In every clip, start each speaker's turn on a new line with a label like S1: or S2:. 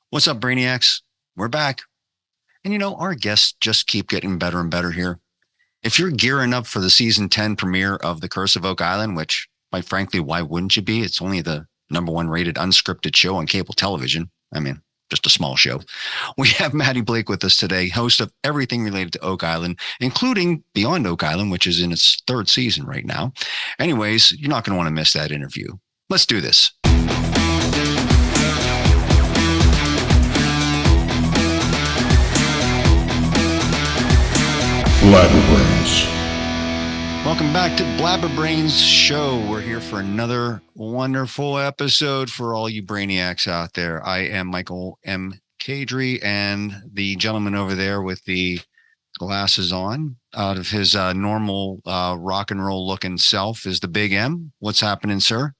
S1: What's up, Brainiacs? We're back. And our guests just keep getting better and better here. If you're gearing up for the season 10 premiere of The Curse of Oak Island, which, quite frankly, why wouldn't you be? It's only the number one rated unscripted show on cable television. I mean, just a small show. We have Matty Blake with us today, host of everything related to Oak Island, including Beyond Oak Island, which is in its third season right now. Anyways, you're not going to want to miss that interview. Let's do this.
S2: Blabber Brains.
S1: Welcome back to Blabber Brains Show. We're here for another wonderful episode for all you brainiacs out there. I am Michael M. Kadrie, and the gentleman over there with the glasses on, out of his normal rock and roll looking self, is the Big M. What's happening, sir?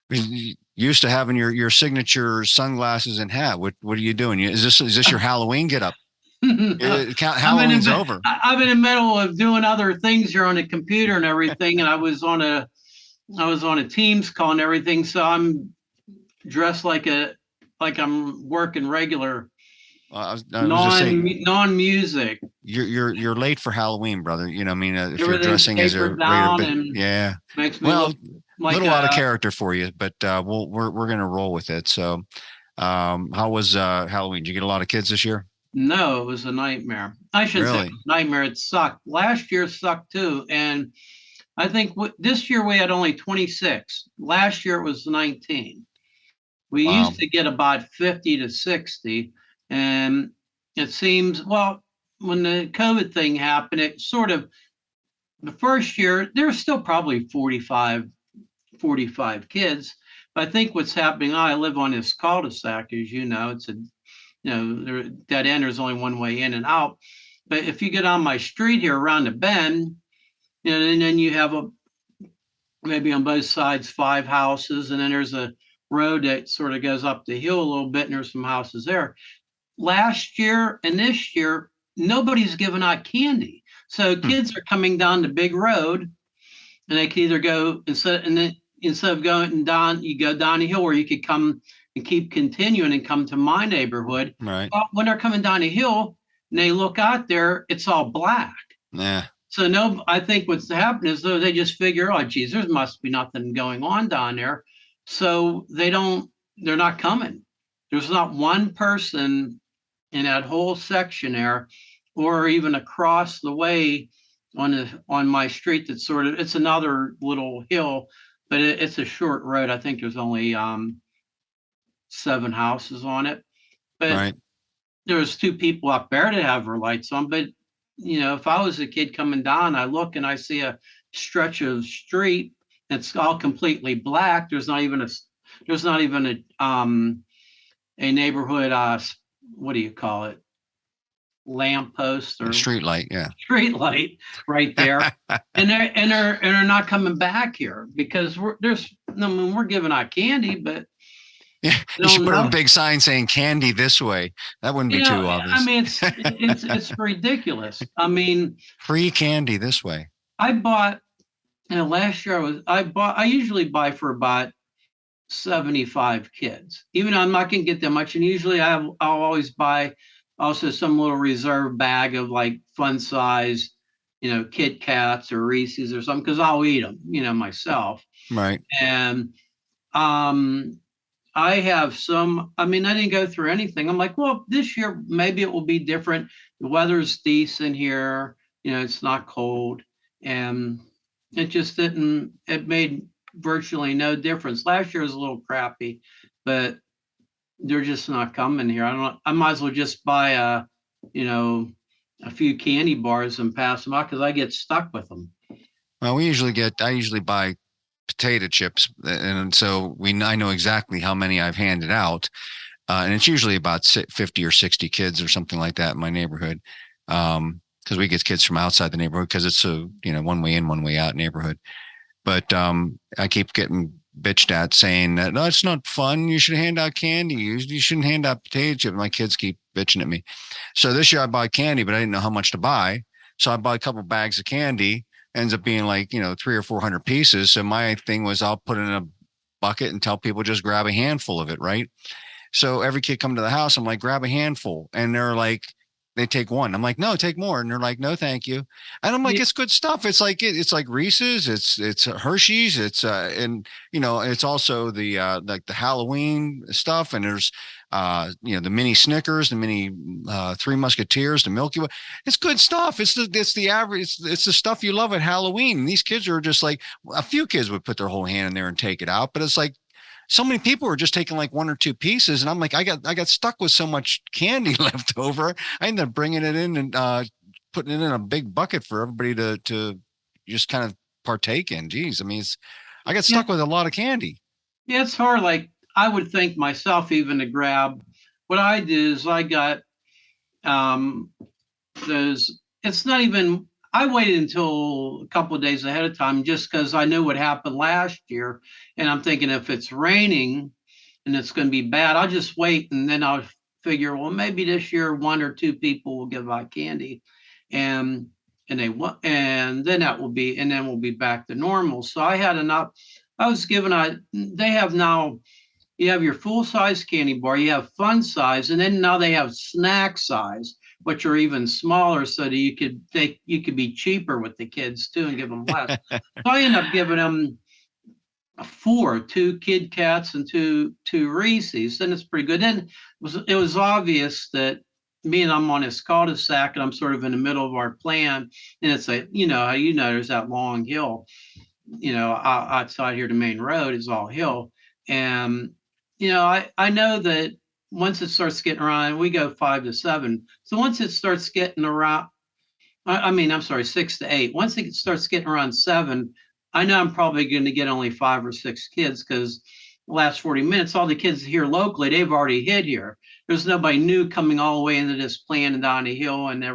S1: You're used to having your signature sunglasses and hat. What are you doing? Is this your Halloween get up? Halloween's over.
S3: I've been in the middle of doing other things here on the computer and everything, and I was on a Teams call and everything, so I'm dressed like I'm working regular. Non-music.
S1: You're late for Halloween, brother. If you're dressing as a yeah,
S3: makes me look like
S1: a little out of character for you, but we're gonna roll with it. So, how was Halloween? Did you get a lot of kids this year?
S3: No, it was a nightmare. I shouldn't say nightmare. It sucked. Last year sucked too. And I think this year we had only 26. Last year it was 19. We used to get about 50 to 60. And it seems, when the COVID thing happened, it sort of, the first year, there's still probably 45 kids. But I think what's happening, I live on this cul-de-sac, as you know, it's a dead end, there's only one way in and out. But if you get on my street here around the bend, and then you have maybe on both sides 5 houses, and then there's a road that sort of goes up the hill a little bit, and there's some houses there. Last year and this year, nobody's giving out candy. So kids are coming down the big road, and they can either go instead of going down, you go down the hill, or you could come and keep continuing and come to my neighborhood.
S1: Right.
S3: But when they're coming down a hill and they look out there, it's all black.
S1: Yeah.
S3: So I think what's happening is though they just figure, oh geez, there must be nothing going on down there. So they're not coming. There's not one person in that whole section there, or even across the way on my street that's it's another little hill, but it's a short road. I think there's only 7 houses on it, but there's 2 people up there that have their lights on. But if I was a kid coming down, I look and I see a stretch of street that's all completely black. There's not even a neighborhood what do you call it, lamp post or
S1: street light? Yeah,
S3: street light right there. and they're not coming back here because we're giving out candy, but
S1: yeah, you should put a big sign saying "candy this way." That wouldn't be too obvious.
S3: I mean, it's ridiculous. I mean,
S1: free candy this way.
S3: I bought, last year I usually buy for about 75 kids. Even though I'm not gonna get that much, and usually I'll always buy also some little reserve bag of like fun size, Kit Kats or Reese's or something, because I'll eat them, myself.
S1: Right.
S3: And I have some, I didn't go through anything. I'm like, well, this year, maybe it will be different. The weather's decent here. It's not cold. And it just it made virtually no difference. Last year was a little crappy, but they're just not coming here. I might as well just buy a few candy bars and pass them out because I get stuck with them.
S1: Well, I usually buy potato chips, and so I know exactly how many I've handed out, and it's usually about 50 or 60 kids or something like that in my neighborhood, because we get kids from outside the neighborhood because it's a one way in, one way out neighborhood. But I keep getting bitched at saying that, no, it's not fun. You should hand out candy. You shouldn't hand out potato chips. My kids keep bitching at me. So this year I bought candy, but I didn't know how much to buy. So I bought a couple bags of candy. Ends up being like, 300 or 400 pieces. So my thing was I'll put it in a bucket and tell people just grab a handful of it. Right. So every kid come to the house, I'm like, grab a handful. And they're like, they take one. I'm like, no, take more. And they're like, no, thank you. And I'm like,
S3: Yeah,
S1: it's good stuff. It's like it's like Reese's, it's Hershey's, it's and it's also the like the Halloween stuff, and there's the mini Snickers, the mini Three Musketeers, the Milky Way. It's good stuff. It's the average. It's the stuff you love at Halloween. And these kids are just like, a few kids would put their whole hand in there and take it out, but it's like so many people were just taking like one or two pieces, and I'm like, I got stuck with so much candy left over. I ended up bringing it in and putting it in a big bucket for everybody to just kind of partake in. Geez, I mean, I got
S3: yeah,
S1: stuck with a lot of candy.
S3: yeah, it's hard. Like I would think myself even to grab. What I do is I got um those. It's not even. I waited until a couple of days ahead of time just because I knew what happened last year, and I'm thinking if it's raining and it's going to be bad, I'll just wait and then I'll figure, well, maybe this year one or two people will give out candy, and they want, and then that will be, and then we'll be back to normal. So I had enough. I was given. They have now. You have your full size candy bar, you have fun size, and then now they have snack size, which are even smaller, so that you could be cheaper with the kids too and give them less. So I end up giving them two Kit Kats and two Reese's, and it's pretty good. Then it was obvious that me and I'm on this cul-de-sac, and I'm sort of in the middle of our plan, and it's like there's that long hill, outside here, the main road is all hill, and I know that once it starts getting around, we go 5 to 7. So once it starts getting around, I'm sorry, 6 to 8. Once it starts getting around 7, I know I'm probably going to get only 5 or 6 kids because the last 40 minutes, all the kids here locally, they've already hit here. There's nobody new coming all the way into this plan and down the hill and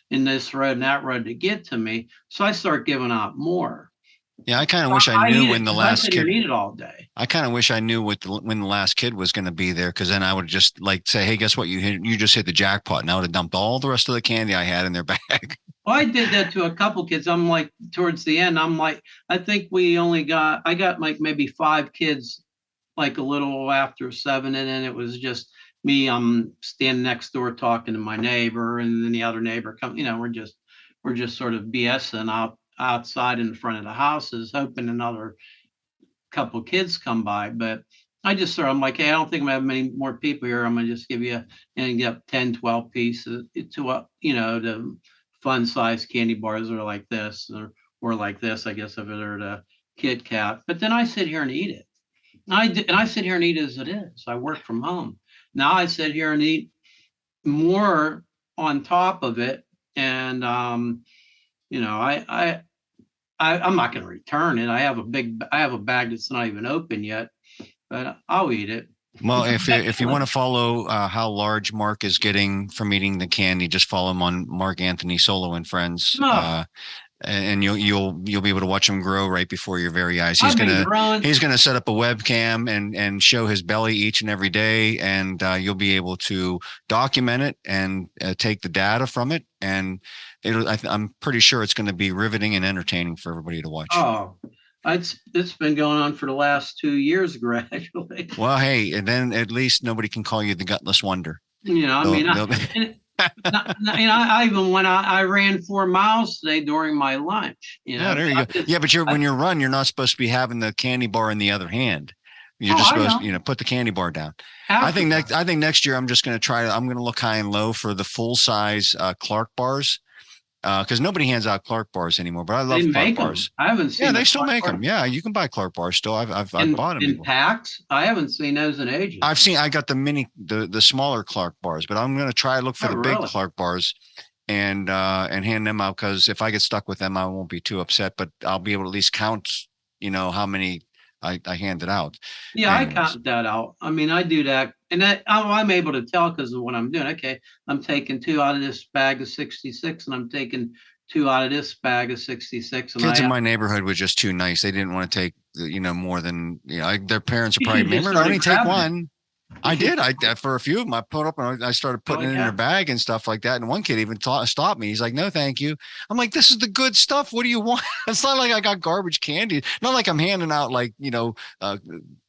S3: in this road and that road to get to me. So I start giving out more.
S1: Yeah, I kind of wish I knew when the last kid.
S3: Eat it all day.
S1: I kind of wish I knew when the last kid was going to be there, because then I would just like say, "Hey, guess what? You just hit the jackpot." And I would have dumped all the rest of the candy I had in their bag.
S3: Well, I did that to a couple kids. I'm like, towards the end, I'm like, I think I got like maybe 5 kids, like a little after 7, and then it was just me. I'm standing next door talking to my neighbor, and then the other neighbor come. We're just sort of BSing outside in front of the houses, hoping another couple kids come by. But I'm like, hey, I don't think I'm gonna have many more people here. I'm gonna just give you and get 10, 12 pieces to the fun size candy bars are like this or like this, I guess, if it were the Kit Kat. But then I sit here and eat it. I sit here and eat as it is. I work from home. Now I sit here and eat more on top of it. And I'm not going to return it. I have a bag that's not even open yet, but I'll eat it.
S1: Well, if you want to follow how large Mark is getting from eating the candy, just follow him on Mark Anthony Solo and Friends.
S3: No.
S1: And you'll be able to watch him grow right before your very eyes. He's gonna set up a webcam and show his belly each and every day, and you'll be able to document it and take the data from it. And I'm pretty sure it's going to be riveting and entertaining for everybody to watch.
S3: Oh, it's been going on for the last 2 years gradually.
S1: Well, hey, and then at least nobody can call you the gutless wonder.
S3: I even when I ran 4 miles today during my lunch.
S1: Yeah, there you go. Yeah, but when you run, you're not supposed to be having the candy bar in the other hand. You're just supposed to, put the candy bar down. I think next year I'm just going to try. I'm going to look high and low for the full size Clark bars. Because nobody hands out Clark bars anymore, but I love Clark bars.
S3: I haven't seen.
S1: Yeah, they still make them. Yeah, you can buy Clark bars still. I've bought them
S3: in packs. I haven't seen those in ages.
S1: I got the smaller Clark bars, but I'm going to try to look for the big Clark bars and hand them out, because if I get stuck with them, I won't be too upset. But I'll be able to at least count, how many I handed out.
S3: Yeah, anyways. I count that out. I mean, I do that, and I'm able to tell because of what I'm doing. Okay, I'm taking 2 out of this bag of 66, and I'm taking 2 out of this bag of 66. And
S1: kids in my neighborhood were just too nice. They didn't want to take, more than their parents are probably, remember, only take one. I did. For a few of them, I put up and I started putting it in their bag and stuff like that. And one kid even stopped me. He's like, "No, thank you." I'm like, "This is the good stuff. What do you want?" It's not like I got garbage candy. Not like I'm handing out like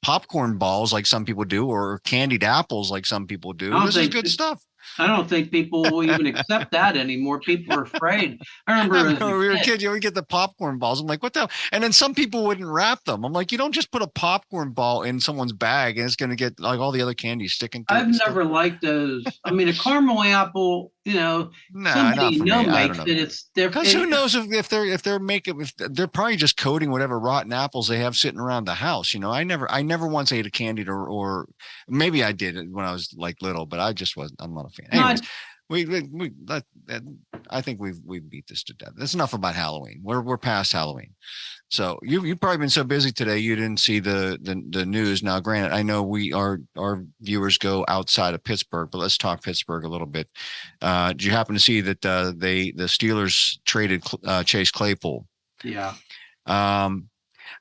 S1: popcorn balls like some people do, or candied apples like some people do. This is good stuff.
S3: I don't think people will even accept that anymore. People are afraid. I remember
S1: we were kids, we get the popcorn balls. I'm like, what the hell? And then some people wouldn't wrap them. I'm like, you don't just put a popcorn ball in someone's bag and it's going to get like all the other candy sticking to it.
S3: I've never liked those. I mean, a caramel apple, somebody makes it. It's different.
S1: Because who knows if they're making, if they're probably just coating whatever rotten apples they have sitting around the house. I never once ate a candied or maybe I did when I was like little, but I'm not a fan. Anyways, I think we've beat this to death. That's enough about Halloween. We're past Halloween. So you've probably been so busy today you didn't see the news. Now, granted, I know our viewers go outside of Pittsburgh, but let's talk Pittsburgh a little bit. Did you happen to see that the Steelers traded Chase Claypool?
S3: Yeah.
S1: I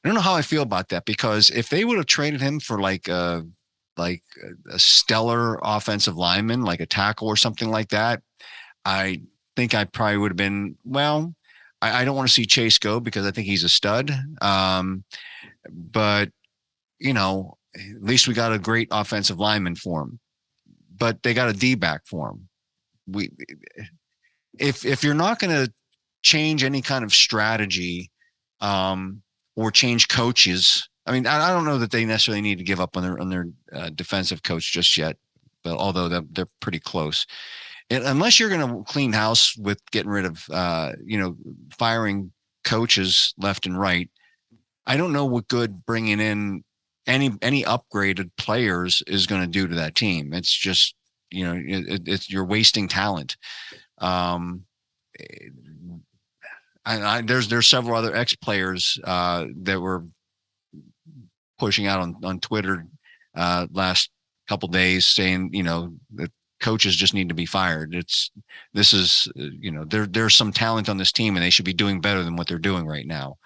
S1: don't know how I feel about that, because if they would have traded him for like a stellar offensive lineman, like a tackle or something like that, I think I probably would have been, well, I don't want to see Chase go because I think he's a stud. But at least we got a great offensive lineman for him, but they got a D-back for him. If you're not going to change any kind of strategy, or change coaches, I mean, I don't know that they necessarily need to give up on their defensive coach just yet, but although they're pretty close. And unless you're going to clean house with getting rid of, firing coaches left and right, I don't know what good bringing in any upgraded players is going to do to that team. It's just, you're wasting talent. There's several other ex-players that were pushing out on Twitter last couple days saying, that coaches just need to be fired. There's some talent on this team and they should be doing better than what they're doing right now.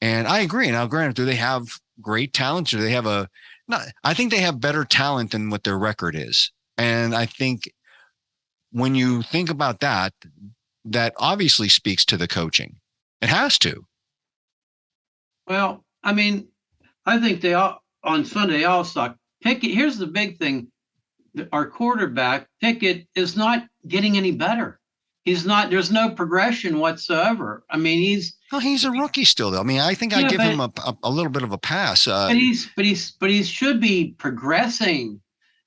S1: And I agree. Now, granted, do they have great talent? Do they have I think they have better talent than what their record is. And I think when you think about that obviously speaks to the coaching. It has to.
S3: Well, I mean, I think on Sunday all suck. Pickett, here's the big thing. Our quarterback, Pickett, is not getting any better. There's no progression whatsoever. I mean, he's
S1: a rookie still, though. I mean, I think I give him a little bit of a pass.
S3: But he should be progressing,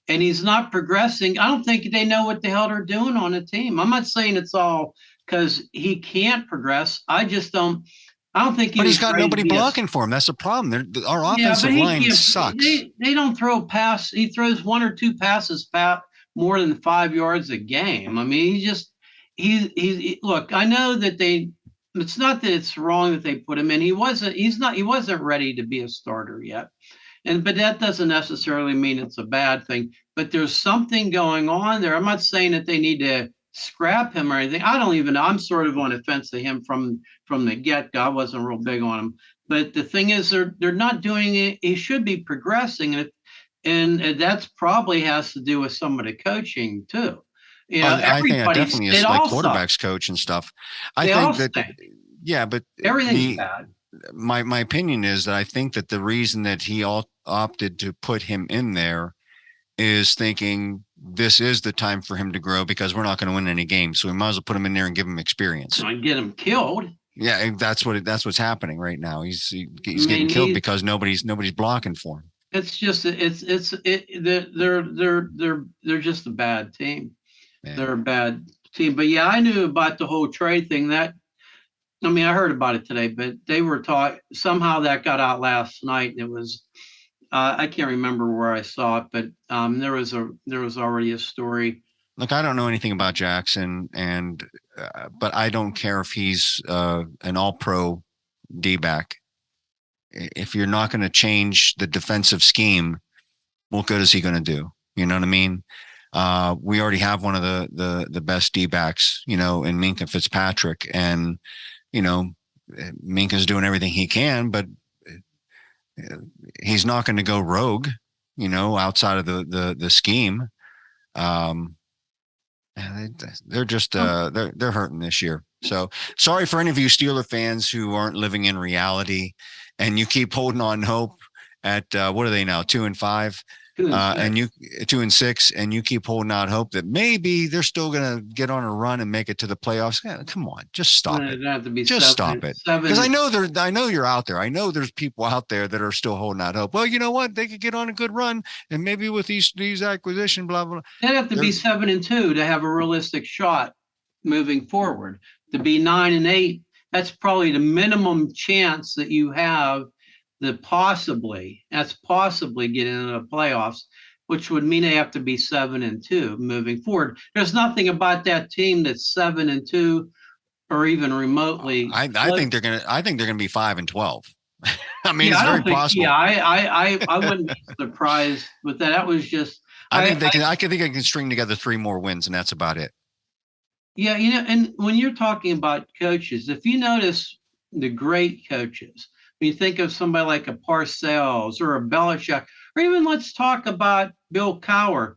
S3: and he's not progressing. I don't think they know what the hell they're doing on the team. I'm not saying it's all because he can't progress. I don't think
S1: he's got nobody blocking for him. That's the problem. Our offensive line sucks.
S3: They don't throw a pass. He throws one or two passes more than 5 yards a game. I mean, look, I know that it's not that it's wrong that they put him in. He wasn't ready to be a starter yet. But that doesn't necessarily mean it's a bad thing. But there's something going on there. I'm not saying that they need to scrap him or anything. I don't even know. I'm sort of on the fence to him from the get-go. I wasn't real big on him. But the thing is, they're not doing it. He should be progressing. And that's probably has to do with some of the coaching too.
S1: I think it definitely is like quarterbacks coach and stuff. But
S3: everything's bad.
S1: My opinion is that I think that the reason that he opted to put him in there is thinking this is the time for him to grow because we're not going to win any games. So we might as well put him in there and give him experience.
S3: And get him killed.
S1: Yeah, that's what's happening right now. He's getting killed because nobody's blocking for him.
S3: It's just they're just a bad team. Man. They're a bad team. But yeah, I knew about the whole trade thing. I heard about it today, but they were taught somehow that got out last night. It was I can't remember where I saw it, but there was already a story.
S1: Look, I don't know anything about Jackson, but I don't care if he's an all-pro D-back. If you're not going to change the defensive scheme, what good is he going to do? You know what I mean? We already have one of the best D-backs, in Minkah Fitzpatrick, and Minkah's doing everything he can, but he's not going to go rogue. outside of the scheme. They're just they're hurting this year. So sorry for any of you Steeler fans who aren't living in reality, and you keep holding on hope at what are they now, 2-5, and you 2-6, and you keep holding out hope that maybe they're still gonna get on a run and make it to the playoffs. Yeah, come on, just stop it. Just stop it. Because I know you're out there. I know there's people out there that are still holding out hope. Well, you know what? They could get on a good run, and maybe with these acquisition, blah blah.
S3: They'd have to be 7-2 to have a realistic shot moving forward. To be 9-8, that's probably the minimum chance that you have that possibly get into the playoffs, which would mean they have to be 7-2 moving forward. There's nothing about that team that's 7-2 or even remotely.
S1: I think they're gonna be 5-12. I mean, it's very possible.
S3: Yeah, I wouldn't be surprised with that. That was just.
S1: I think I can string together 3 more wins, and that's about it.
S3: Yeah, and when you're talking about coaches, if you notice the great coaches, when you think of somebody like a Parcells or a Belichick, or even let's talk about Bill Cowher.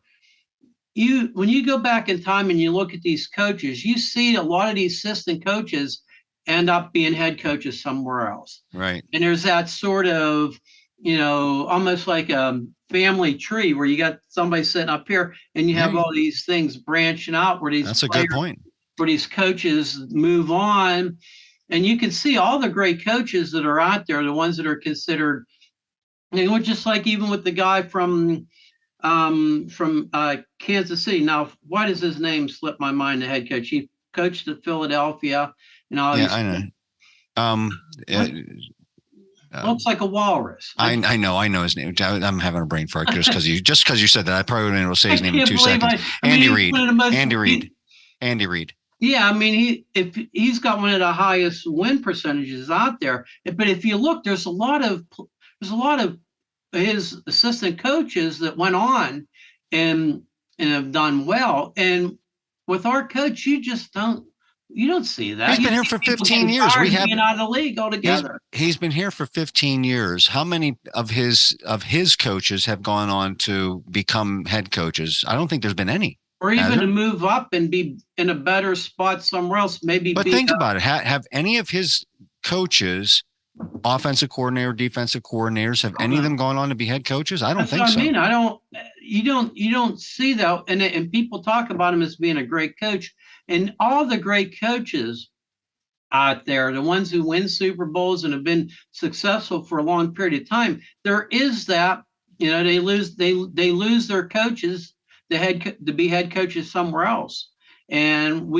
S3: When you go back in time and you look at these coaches, you see a lot of these assistant coaches end up being head coaches somewhere else.
S1: Right.
S3: And there's that sort of, almost like a family tree where you got somebody sitting up here and you have all these things branching out where these
S1: That's a good point.
S3: Where these coaches move on. And you can see all the great coaches that are out there, the ones that are considered, just like even with the guy from Kansas City. Now, why does his name slip my mind, the head coach? He coached at Philadelphia and all these.
S1: I know.
S3: Looks like a walrus.
S1: I know his name. I'm having a brain fart just because you said that. I probably wouldn't be able to say his name in 2 seconds. Andy Reid. Andy Reid.
S3: Yeah, I mean, he's got one of the highest win percentages out there. But if you look, there's a lot of his assistant coaches that went on and have done well. And with our coach, you don't see that.
S1: He's been here for 15 years. We have
S3: been out of the league altogether.
S1: He's been here for 15 years. How many of his coaches have gone on to become head coaches? I don't think there's been any.
S3: Or even to move up and be in a better spot somewhere else, maybe.
S1: But think about it. Have any of his coaches, offensive coordinator, defensive coordinators, have any of them gone on to be head coaches? I don't think so. I mean, you don't see that. And people talk about him as being a great coach. And all the great coaches out there, the ones who win Super Bowls and have been successful for a long period of time, there is that, they lose their coaches to be head coaches somewhere else. And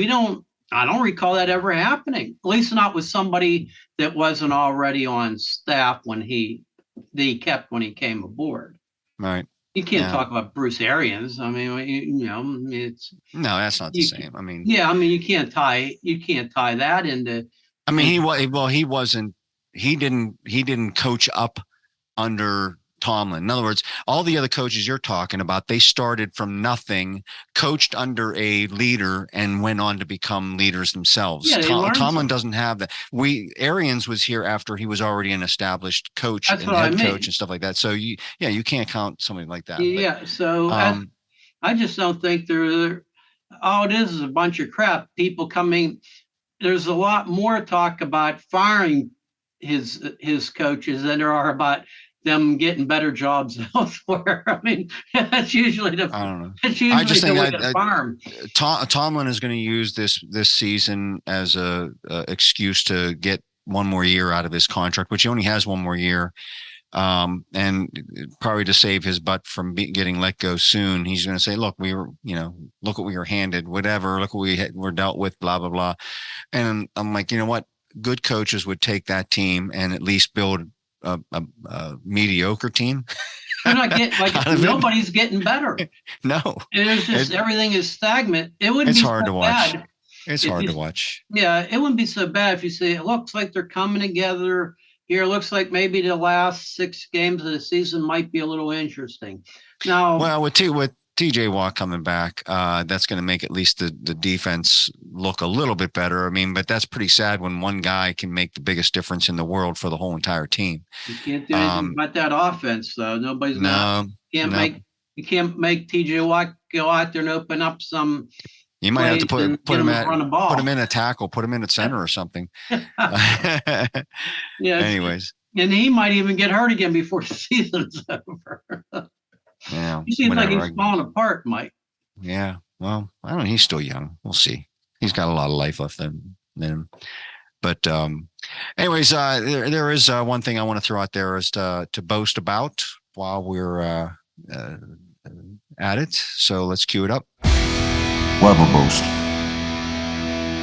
S1: I don't recall that ever happening, at least not with somebody that wasn't already on staff when he came aboard. Right.
S3: You can't talk about Bruce Arians. I mean, it's
S1: no, that's not the same. I mean,
S3: you can't tie that into.
S1: I mean, he didn't coach up under Tomlin. In other words, all the other coaches you're talking about, they started from nothing, coached under a leader, and went on to become leaders themselves. Yeah, Tomlin doesn't have that. Arians was here after he was already an established coach and head coach and stuff like that. So you can't count something like that.
S3: Yeah. But, so I just don't think all it is a bunch of crap. People coming. There's a lot more talk about firing his coaches than there are about them getting better jobs elsewhere. I mean, that's usually I don't know. That's usually I just think farm.
S1: Tomlin is going to use this season as a excuse to get one more year out of his contract, which he only has one more year, and probably to save his butt from getting let go soon. He's going to say, "Look, look what we were handed. Whatever. Look what we were dealt with. Blah blah blah." And I'm like, you know what? Good coaches would take that team and at least build a mediocre team.
S3: They're not getting nobody's getting better.
S1: No,
S3: it's just everything is stagnant.
S1: It's hard to watch. It's hard to watch.
S3: Yeah, it wouldn't be so bad if you say it looks like they're coming together here. It looks like maybe the last 6 games of the season might be a little interesting. Now,
S1: well, with TJ Watt coming back, that's going to make at least the defense look a little bit better. I mean, but that's pretty sad when one guy can make the biggest difference in the world for the whole entire team.
S3: You can't do anything about that offense, though. Nobody's
S1: no,
S3: can't
S1: no.
S3: you can't make TJ Watt go out there and open up some.
S1: You might have to put him
S3: run a ball.
S1: Put him in a tackle, put him in at center or something.
S3: Yeah.
S1: Anyways,
S3: and he might even get hurt again before the season's over.
S1: Yeah.
S3: He seems like he's falling apart, Mike.
S1: Yeah. Well, I don't know. He's still young. We'll see. He's got a lot of life left in him. But anyways, there is one thing I want to throw out there is to boast about while we're at it. So let's cue it up.
S2: Blabber boast.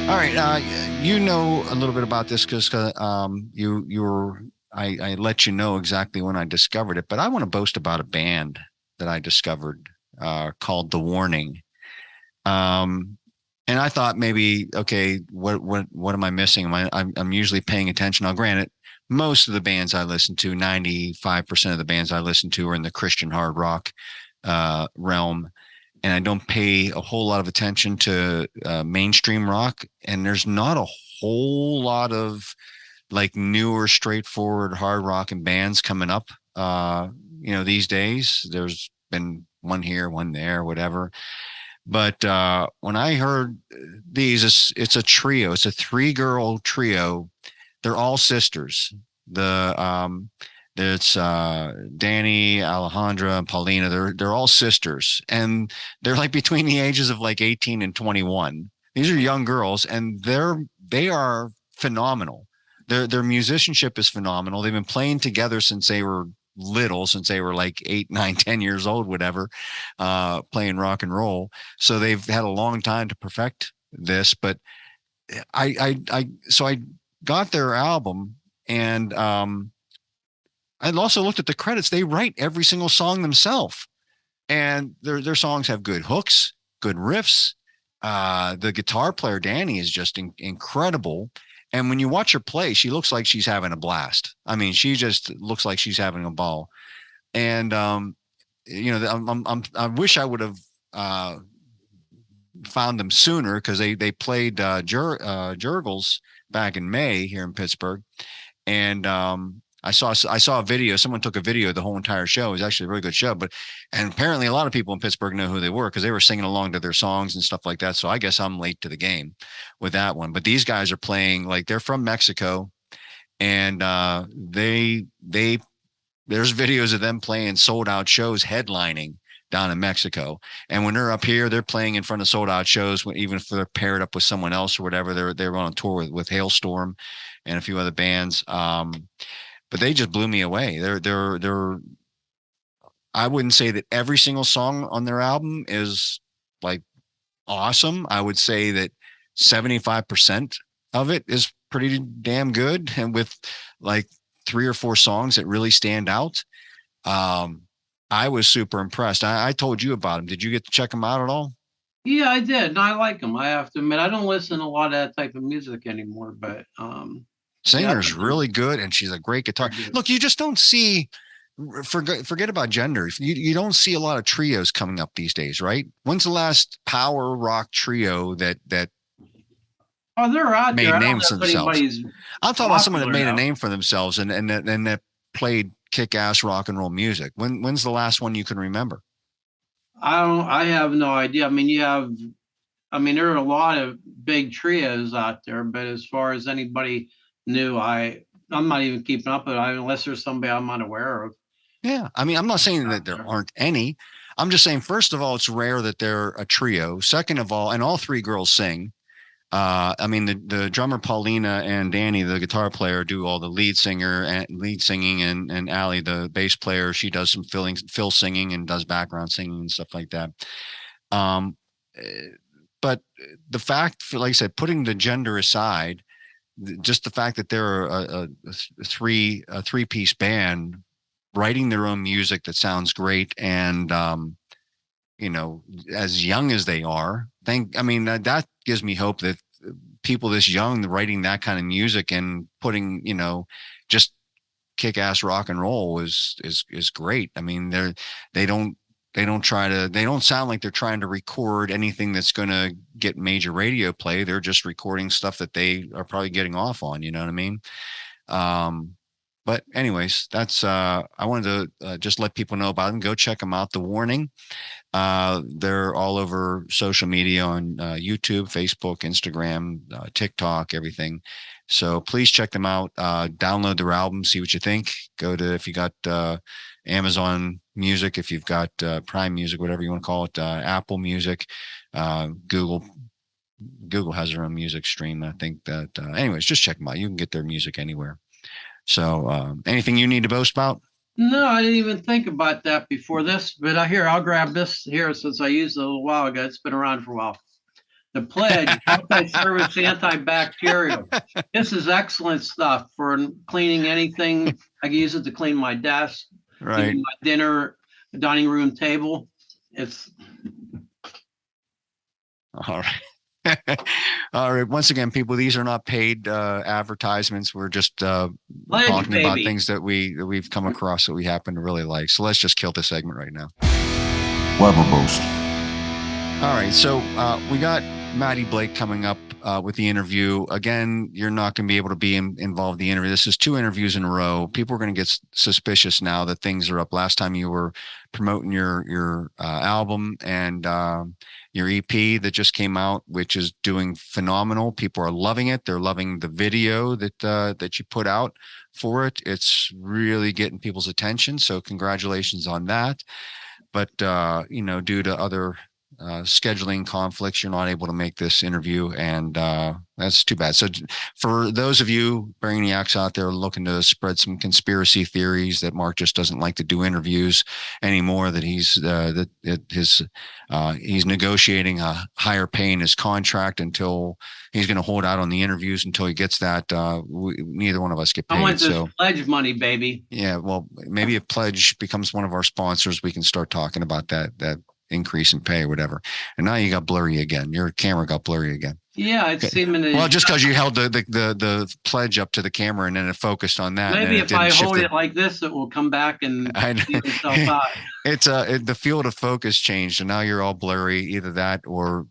S1: All right. You know a little bit about this because I let you know exactly when I discovered it, but I want to boast about a band that I discovered called The Warning. And I thought maybe, okay, what am I missing? I'm usually paying attention. Now, granted, most of the bands I listen to, 95% of the bands I listen to are in the Christian hard rock realm. And I don't pay a whole lot of attention to mainstream rock. And there's not a whole lot of like newer, straightforward hard rock and bands coming up. These days. There's been one here, one there, whatever. But when I heard these, it's a trio. It's a 3-girl trio. They're all sisters. It's Danny, Alejandra, and Paulina. They're all sisters, and they're like between the ages of like 18 and 21. These are young girls, and they are phenomenal. Their musicianship is phenomenal. They've been playing together since they were little, since they were like 8, 9, 10 years old, whatever, playing rock and roll. So they've had a long time to perfect this. But I got their album, and I also looked at the credits. They write every single song themselves, and their songs have good hooks, good riffs. The guitar player Danny is just incredible. And when you watch her play, she looks like she's having a blast. I mean, she just looks like she's having a ball. And I wish I would have found them sooner, because they played Jurgles back in May here in Pittsburgh. And I saw a video. Someone took a video of the whole entire show. It was actually a really good show. And apparently a lot of people in Pittsburgh know who they were, because they were singing along to their songs and stuff like that. So I guess I'm late to the game with that one. But these guys are playing, like, they're from Mexico, and there's videos of them playing sold out shows, headlining down in Mexico. And when they're up here, they're playing in front of sold out shows, even if they're paired up with someone else or whatever. They're on a tour with Hailstorm and a few other bands. But they just blew me away. They're I wouldn't say that every single song on their album is like awesome. I would say that 75% of it is pretty damn good, and with like 3 or 4 songs that really stand out. I was super impressed. I told you about them. Did you get to check them out at all?
S3: Yeah, I did. And I like them. I have to admit, I don't listen to a lot of that type of music anymore, but
S1: singer's really good, and she's a great guitar. Look, you just don't see, forget about gender. You don't see a lot of trios coming up these days, right? When's the last power rock trio that
S3: oh, they're out
S1: made
S3: there.
S1: names for themselves? I'm talking about someone that made a name for themselves and that played kick-ass rock and roll music. When's the last one you can remember?
S3: I have no idea. I mean, there are a lot of big trios out there, but as far as anybody new, I'm not even keeping up with it unless there's somebody I'm unaware of. Yeah, I mean, I'm not saying that there aren't any. I'm just saying, first of all, it's rare that they're a trio. Second of all, and all 3 girls sing. I mean, the drummer Paulina and Danny, the guitar player, do all the lead singing, and Allie, the bass player, she does some fill singing and does background singing and stuff like that. But the fact, like I said, putting the gender aside, just the fact that they're a 3-piece band writing their own music that sounds great, and as young as they are, that gives me hope that people this young writing that kind of music and putting, just kick-ass rock and roll is great. I mean, they don't
S1: don't sound like they're trying to record anything that's going to get major radio play. They're just recording stuff that they are probably getting off on, you know what I mean? But anyways, that's, I wanted to just let people know about them. Go check them out. The Warning. They're all over social media on YouTube, Facebook, Instagram, TikTok, everything. So please check them out. Download their album, see what you think. Go to, if you got Amazon Music, if you've got Prime Music, whatever you want to call it, Apple Music, Google has their own music stream. I think that, anyways, just check them out. You can get their music anywhere. So anything you need to boast about?
S3: No, I didn't even think about that before this, but I'll grab this here since I used it a little while ago. It's been around for a while. The Pledge, anti-service, antibacterial. This is excellent stuff for cleaning anything. I can use it to clean my desk,
S1: Right.
S3: my dining room table. It's
S1: all right. All right. Once again, people, these are not paid advertisements. We're just talking about things that we've come across that we happen to really like. So let's just kill the segment right now.
S2: Blabber boast.
S1: All right. So we got Matty Blake coming up with the interview. Again, you're not going to be able to be involved in the interview. This is 2 interviews in a row. People are going to get suspicious now that things are up. Last time you were promoting your album and your EP that just came out, which is doing phenomenal. People are loving it. They're loving the video that you put out for it. It's really getting people's attention. So congratulations on that. But due to other scheduling conflicts, you're not able to make this interview, and that's too bad. So for those of you brainiacs out there looking to spread some conspiracy theories that Mark just doesn't like to do interviews anymore, that he's negotiating a higher pay in his contract until he's going to hold out on the interviews until he gets that, neither one of us get paid.
S3: I want this Pledge money, baby.
S1: Yeah, well, maybe if Pledge becomes one of our sponsors, we can start talking about that increase in pay or whatever. And now you got blurry again. Your camera got blurry again.
S3: Yeah, it's seeming.
S1: Well, just because you held the Pledge up to the camera and then it focused on that.
S3: Maybe if I hold it like this, it will come back and see itself out.
S1: It's the field of focus changed, and now you're all blurry. Either that or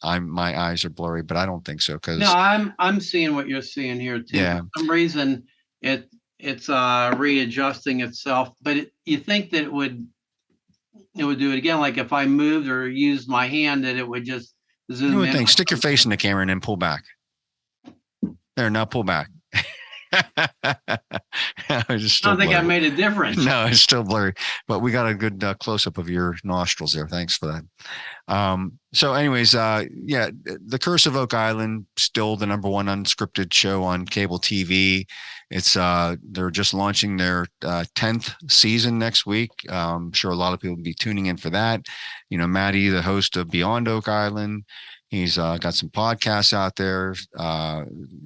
S1: my eyes are blurry, but I don't think so. Because
S3: no, I'm seeing what you're seeing here too.
S1: Yeah.
S3: For some reason it's readjusting itself, but you think that it would do it again. Like if I moved or used my hand, that it would just zoom in.
S1: You would think, stick your face in the camera and then pull back. There, now pull back.
S3: I don't think I made a difference.
S1: No, it's still blurry, but we got a good close-up of your nostrils there. Thanks for that. So anyways, yeah, The Curse of Oak Island, still the #1 unscripted show on cable TV. It's they're just launching their 10th season next week. I'm sure a lot of people will be tuning in for that. Matty, the host of Beyond Oak Island, he's got some podcasts out there.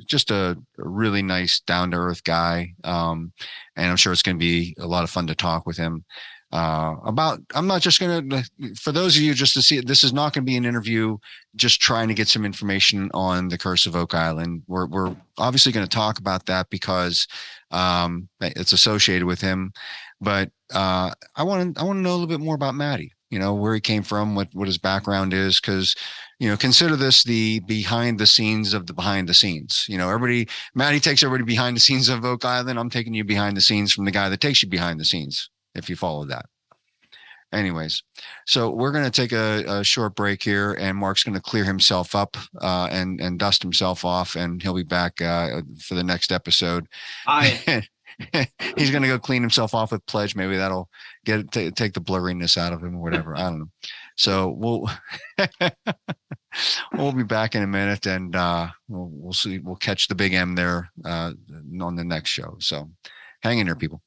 S1: Just a really nice, down-to-earth guy. And I'm sure it's going to be a lot of fun to talk with him about. I'm not just going to, for those of you just to see it, this is not going to be an interview just trying to get some information on The Curse of Oak Island. We're obviously going to talk about that because it's associated with him. But I want to know a little bit more about Matty. Where he came from, what his background is, because consider this the behind the scenes of the behind the scenes. Matty takes everybody behind the scenes of Oak Island. I'm taking you behind the scenes from the guy that takes you behind the scenes, if you follow that. Anyways, so we're going to take a short break here, and Mark's going to clear himself up and dust himself off, and he'll be back for the next episode. He's going to go clean himself off with Pledge. Maybe that'll take the blurriness out of him or whatever. I don't know. So we'll be back in a minute, and we'll see. We'll catch the big M there on the next show. So hang in there, people.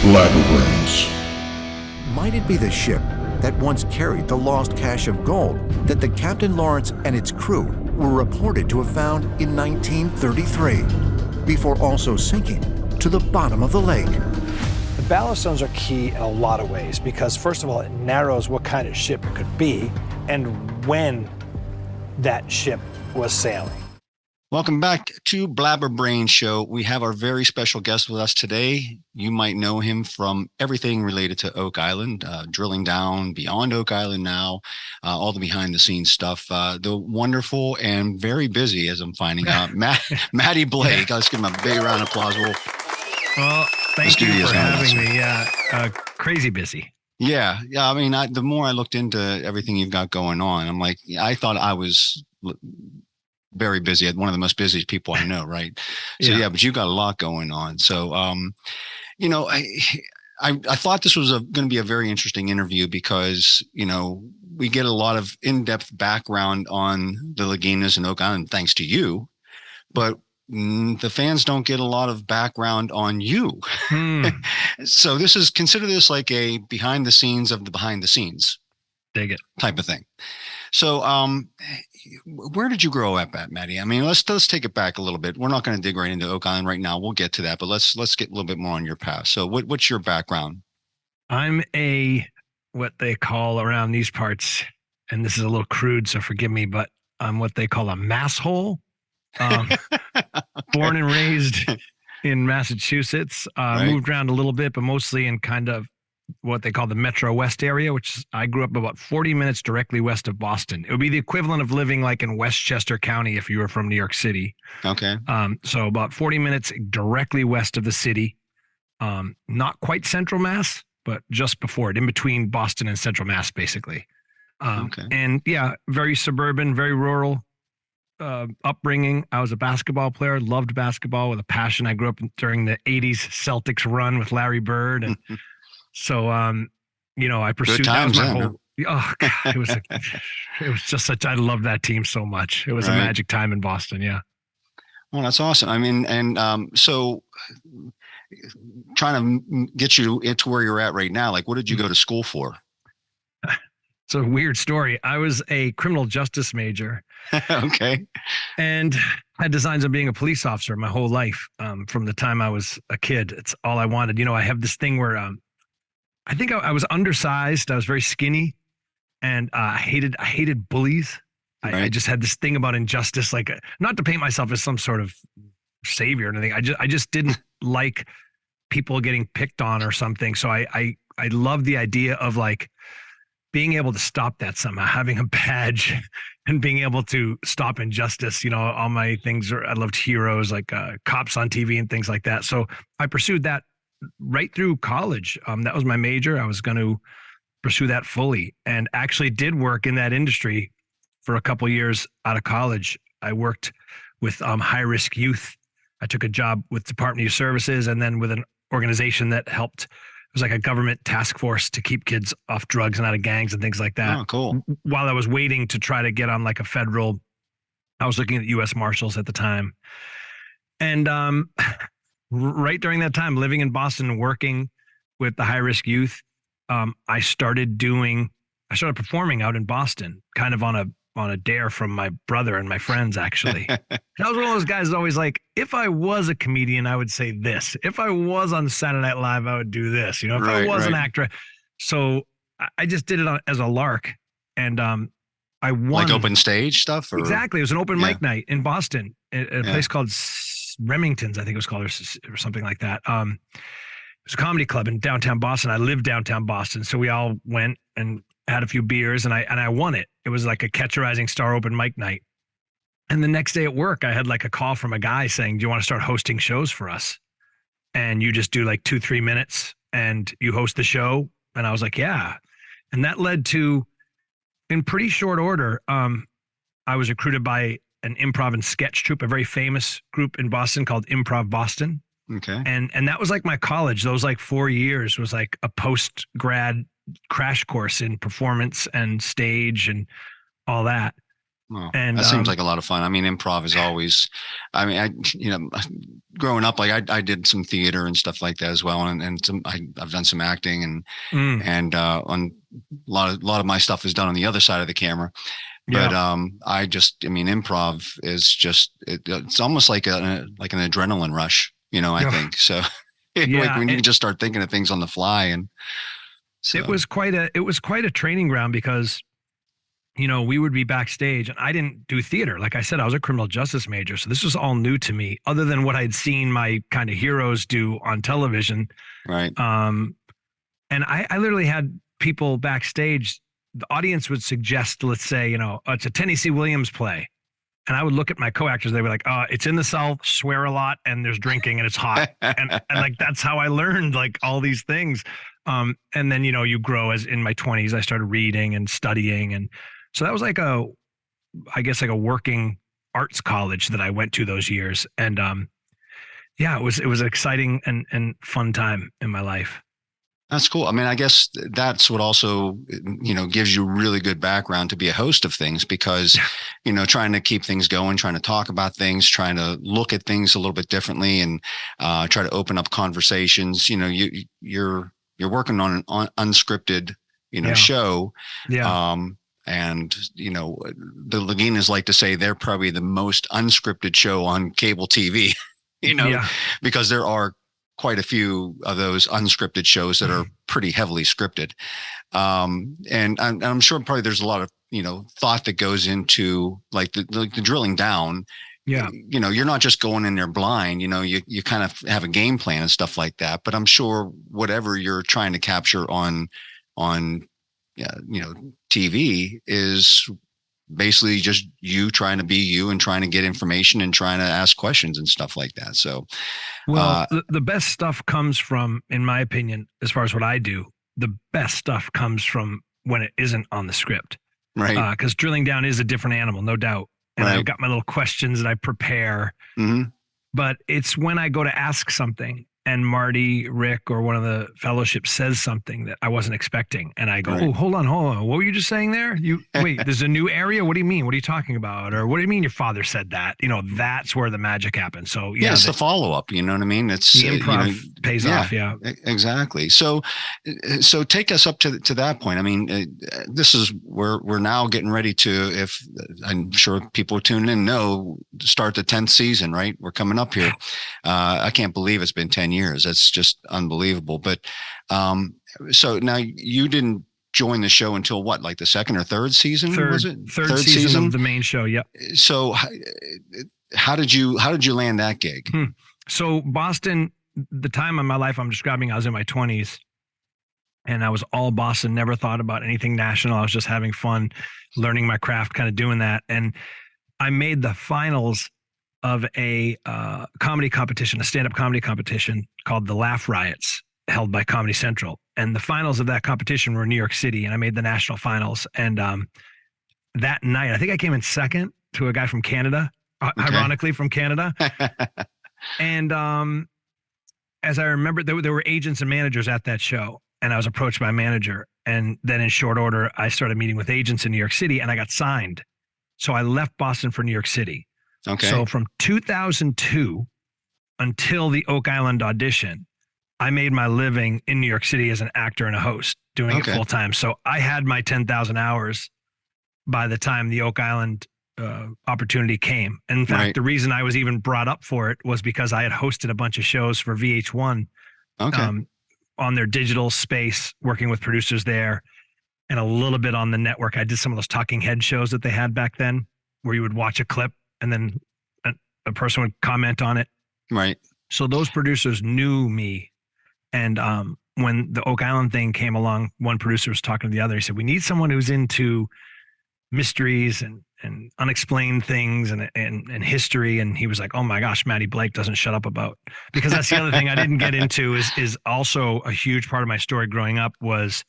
S2: Blabberbrains.
S4: Might it be the ship that once carried the lost cache of gold that the Captain Lawrence and its crew were reported to have found in 1933, before also sinking to the bottom of the lake?
S5: The ballast zones are key in a lot of ways because, first of all, it narrows what kind of ship it could be and when that ship was sailing.
S1: Welcome back to Blabber Brain Show. We have our very special guest with us today. You might know him from everything related to Oak Island, drilling down beyond Oak Island now, all the behind the scenes stuff. The wonderful and very busy, as I'm finding out, Matty Blake. Let's give him a big round of applause.
S6: Well, thank you for having me. Yeah, crazy busy.
S1: Yeah. I mean, the more I looked into everything you've got going on, I'm like, I thought I was very busy, one of the most busiest people I know, right? So yeah, but you got a lot going on. So you know, I thought this was going to be a very interesting interview because, you know, we get a lot of in-depth background on the Laginas and Oak Island thanks to you, but the fans don't get a lot of background on you. So consider this like a behind the scenes of the behind the scenes.
S6: Dig it.
S1: Type of thing. So where did you grow up at, Matty? I mean, let's take it back a little bit. We're not going to dig right into Oak Island right now. We'll get to that, but let's get a little bit more on your past. So what's your background?
S6: I'm what they call around these parts, and this is a little crude, so forgive me, but I'm what they call a masshole. Born and raised in Massachusetts, moved around a little bit, but mostly in kind of what they call the Metro West area, which I grew up about 40 minutes directly west of Boston. It would be the equivalent of living like in Westchester County if you were from New York City.
S1: Okay.
S6: So about 40 minutes directly west of the city. Not quite Central Mass, but just before it, in between Boston and Central Mass, basically. And yeah, very suburban, very rural upbringing. I was a basketball player, loved basketball with a passion. I grew up during the 80s Celtics run with Larry Bird. And so, you know, I pursued that was my whole, oh God, it was just such, I love that team so much. It was a magic time in Boston. Yeah.
S1: Well, that's awesome. I mean, and so trying to get you into where you're at right now, like what did you go to school for?
S6: It's a weird story. I was a criminal justice major.
S1: Okay.
S6: And had designs of being a police officer my whole life. From the time I was a kid, it's all I wanted. You know, I have this thing where I think I was undersized. I was very skinny, and I hated bullies. I just had this thing about injustice, like not to paint myself as some sort of savior or anything. I just didn't like people getting picked on or something. So I love the idea of like being able to stop that somehow, having a badge and being able to stop injustice. You know, all my things I loved heroes like cops on TV and things like that. So I pursued that right through college. That was my major. I was going to pursue that fully, and actually did work in that industry for a couple of years out of college. I worked with high risk youth. I took a job with Department of Youth Services, and then with an organization that helped. It was like a government task force to keep kids off drugs and out of gangs and things like that.
S1: Oh, cool.
S6: While I was waiting to try to get on like a federal, I was looking at U.S. Marshals at the time. And right during that time, living in Boston and working with the high risk youth, I started performing out in Boston, kind of on a dare from my brother and my friends, actually. I was one of those guys always like, if I was a comedian, I would say this. If I was on Saturday Night Live, I would do this. You know, if I was an actor. So I just did it as a lark. And I won.
S1: Like open stage stuff? Or?
S6: Exactly. It was an open mic night in Boston at a place called Remington's, I think it was called, or something like that. It was a comedy club in downtown Boston. I lived downtown Boston. So we all went and had a few beers, and I won it. It was like a Catch a Rising Star open mic night. And the next day at work, I had like a call from a guy saying, do you want to start hosting shows for us? And you just do like 2-3 minutes and you host the show. And I was like, yeah. And that led to, in pretty short order, I was recruited by an improv and sketch troupe, a very famous group in Boston called Improv Boston.
S1: Okay.
S6: And that was like my college. Those like 4 years was like a post-grad crash course in performance and stage and all that.
S1: Well, and that seems like a lot of fun. I mean, improv is always, I mean, growing up, like I did some theater and stuff like that as well. And I've done some acting and on a lot of my stuff is done on the other side of the camera. But I mean, improv is just, it's almost like an adrenaline rush, I think. So like when you can just start thinking of things on the fly. And so.
S6: It was quite a training ground because we would be backstage, and I didn't do theater. Like I said, I was a criminal justice major. So this was all new to me, other than what I'd seen my kind of heroes do on television.
S1: Right.
S6: And I literally had people backstage. The audience would suggest, let's say, it's a Tennessee Williams play. And I would look at my co-actors. They were like, it's in the South, swear a lot, and there's drinking, and it's hot. and like, that's how I learned like all these things. And then, you grow. As in my 20s, I started reading and studying. And so that was like a working arts college that I went to those years. And it was an exciting and fun time in my life.
S1: That's cool. I mean, I guess that's what also, gives you really good background to be a host of things, because, trying to keep things going, trying to talk about things, trying to look at things a little bit differently, and try to open up conversations. You're working on an unscripted, show.
S6: Yeah.
S1: And, the Laginas like to say they're probably the most unscripted show on cable TV, because there are quite a few of those unscripted shows that are pretty heavily scripted. And I'm sure probably there's a lot of, thought that goes into like the drilling down.
S6: Yeah.
S1: You're not just going in there blind, you kind of have a game plan and stuff like that, but I'm sure whatever you're trying to capture on TV is basically just you trying to be you and trying to get information and trying to ask questions and stuff like that. So,
S6: the best stuff comes from, in my opinion, as far as what I do, the best stuff comes from when it isn't on the script.
S1: Right.
S6: Because drilling down is a different animal, no doubt. And
S1: Right.
S6: I've got my little questions that I prepare, but it's when I go to ask something and Marty, Rick, or one of the fellowship says something that I wasn't expecting. And I go,
S1: Right.
S6: oh, hold on. What were you just saying there? Wait, there's a new area? What do you mean? What are you talking about? Or what do you mean your father said that? That's where the magic happens. So yeah,
S1: it's the follow-up, you know what I mean? It's
S6: the improv pays off. Yeah.
S1: Exactly. So take us up to that point. I mean, this is where we're now getting ready to, if I'm sure people tuning in know, start the 10th season, right? We're coming up here. I can't believe it's been 10 years. That's just unbelievable. But so now you didn't join the show until what, like the second or third season? Was it
S6: third season of the main show? Yep.
S1: So how did you land that gig?
S6: So Boston, the time in my life I'm describing, I was in my 20s and I was all Boston, never thought about anything national. I was just having fun, learning my craft, kind of doing that. And I made the finals of a comedy competition, a stand-up comedy competition called the Laugh Riots, held by Comedy Central. And the finals of that competition were in New York City, and I made the national finals. And that night, I think I came in second to a guy from Canada, ironically from Canada. And as I remember, there were agents and managers at that show, and I was approached by a manager. And then in short order, I started meeting with agents in New York City, and I got signed. So I left Boston for New York City.
S1: Okay.
S6: So from 2002 until the Oak Island audition, I made my living in New York City as an actor and a host, doing it full time. So I had my 10,000 hours by the time the Oak Island opportunity came. And in fact, the reason I was even brought up for it was because I had hosted a bunch of shows for VH1 on their digital space, working with producers there, and a little bit on the network. I did some of those talking head shows that they had back then, where you would watch a clip and then a person would comment on it.
S1: Right.
S6: So those producers knew me. And when the Oak Island thing came along, one producer was talking to the other. He said, we need someone who's into mysteries and unexplained things and history. And he was like, oh my gosh, Matty Blake doesn't shut up about, because that's the other thing I didn't get into is also a huge part of my story growing up was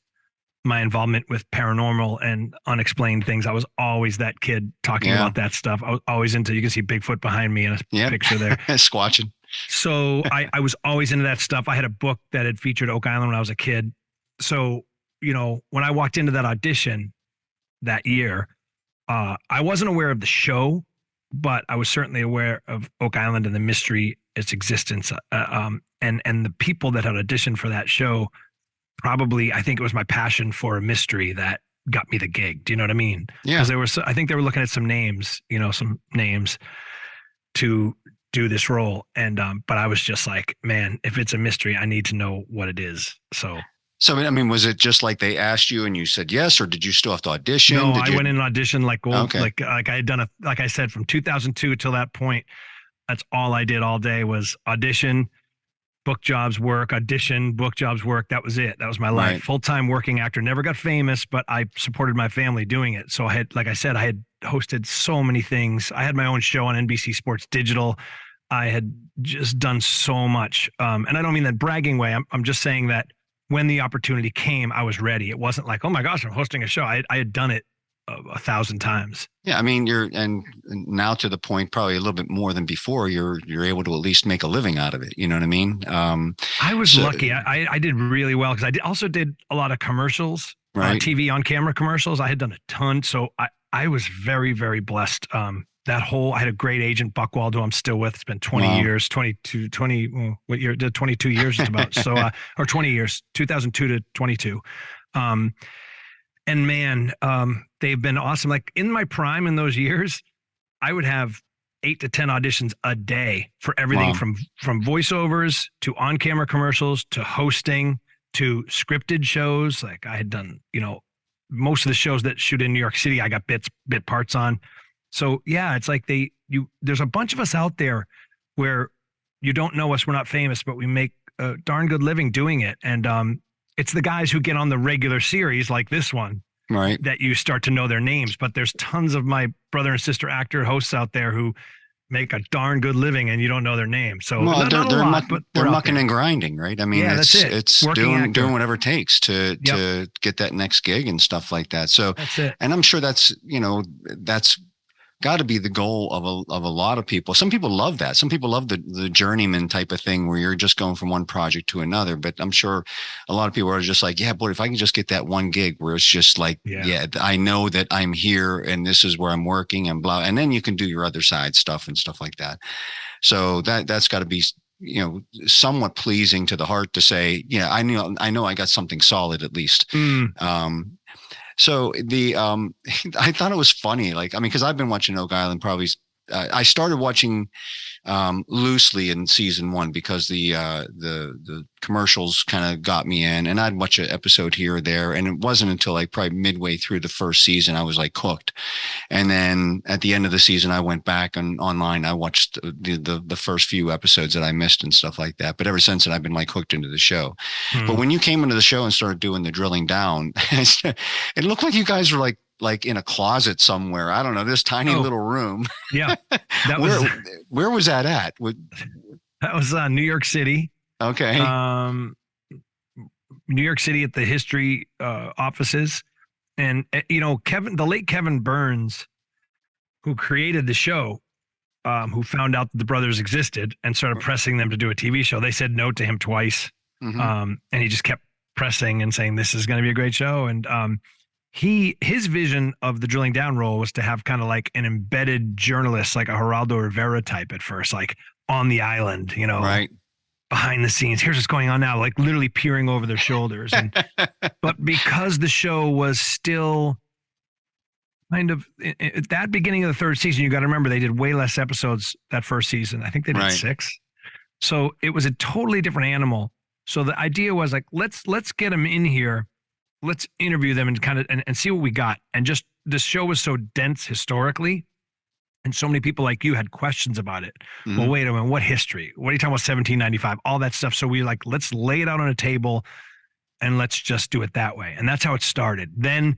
S6: my involvement with paranormal and unexplained things. I was always that kid talking about that stuff. I was always into, you can see Bigfoot behind me in a picture there.
S1: Squatching.
S6: So I was always into that stuff. I had a book that had featured Oak Island when I was a kid. So, when I walked into that audition that year, I wasn't aware of the show, but I was certainly aware of Oak Island and the mystery, its existence. And the people that had auditioned for that show, probably, I think it was my passion for a mystery that got me the gig. Do you know what I mean?
S1: Yeah.
S6: Because I think they were looking at some names to do this role. And, but I was just like, man, if it's a mystery, I need to know what it is. So
S1: So, I mean, was it just like they asked you and you said yes, or did you still have to audition?
S6: No,
S1: Did
S6: I
S1: you?
S6: went in and auditioned like gold,
S1: Okay.
S6: like I had done like I said, from 2002 till that point, that's all I did all day was audition, book jobs, work, audition, book jobs, work. That was it. That was my life.
S1: Right.
S6: Full-time working actor. Never got famous, but I supported my family doing it. So I had, like I said, I had hosted so many things. I had my own show on NBC Sports Digital. I had just done so much. And I don't mean that bragging way. I'm just saying that when the opportunity came, I was ready. It wasn't like, oh my gosh, I'm hosting a show. I had done it 1,000 times.
S1: Yeah, I mean, and now to the point, probably a little bit more than before. You're able to at least make a living out of it. You know what I mean?
S6: I was lucky. I did really well because also did a lot of commercials,
S1: right.
S6: TV on camera commercials. I had done a ton, so I was very, very blessed. I had a great agent, Buckwald, who I'm still with. It's been 20 years, 20, what year? 22 years it's about. So, or 20 years, 2002 to 22. And man, they've been awesome. Like in my prime in those years, I would have 8 to 10 auditions a day for everything from voiceovers to on-camera commercials to hosting to scripted shows. Like I had done, most of the shows that shoot in New York City, I got bit parts on. So yeah, it's like there's a bunch of us out there where you don't know us, we're not famous, but we make a darn good living doing it. And it's the guys who get on the regular series like this one,
S1: right,
S6: that you start to know their names. But there's tons of my brother and sister actor hosts out there who make a darn good living and you don't know their name. So
S1: they're mucking and grinding, right? I mean,
S6: yeah,
S1: it's doing whatever it takes to get that next gig and stuff like that. So
S6: that's it.
S1: And I'm sure that's got to be the goal of a lot of people. Some people love that. Some people love the journeyman type of thing where you're just going from one project to another. But I'm sure a lot of people are just like, yeah, boy, if I can just get that one gig where it's just like, yeah, I know that I'm here and this is where I'm working and blah. And then you can do your other side stuff and stuff like that. So that's got to be, somewhat pleasing to the heart to say, yeah, I know I got something solid at least. So I thought it was funny, because I've been watching Oak Island probably. I started watching loosely in season 1 because the commercials kind of got me in, and I'd watch an episode here or there, and it wasn't until like probably midway through the first season I was like hooked. And then at the end of the season, I went back and online. I watched the first few episodes that I missed and stuff like that. But ever since then, I've been like hooked into the show. But when you came into the show and started doing the drilling down, it looked like you guys were like in a closet somewhere. I don't know, this tiny little room.
S6: Yeah.
S1: Where was that at?
S6: That was New York City.
S1: Okay.
S6: New York City at the history offices. And, the late Kevin Burns, who created the show, who found out that the brothers existed and started pressing them to do a TV show. They said no to him twice. And he just kept pressing and saying, this is going to be a great show. And, his vision of the drilling down role was to have kind of like an embedded journalist, like a Geraldo Rivera type at first, like on the island,
S1: right,
S6: behind the scenes. Here's what's going on now, like literally peering over their shoulders. And but because the show was still kind of at that beginning of the third season, you got to remember they did way less episodes that first season. I think they did 6. So it was a totally different animal. So the idea was like, let's get them in here. Let's interview them and kind of and see what we got. And just the show was so dense historically, and so many people like you had questions about it. Well, wait a minute, what history? What are you talking about? 1795, all that stuff. So we let's lay it out on a table and let's just do it that way. And that's how it started. Then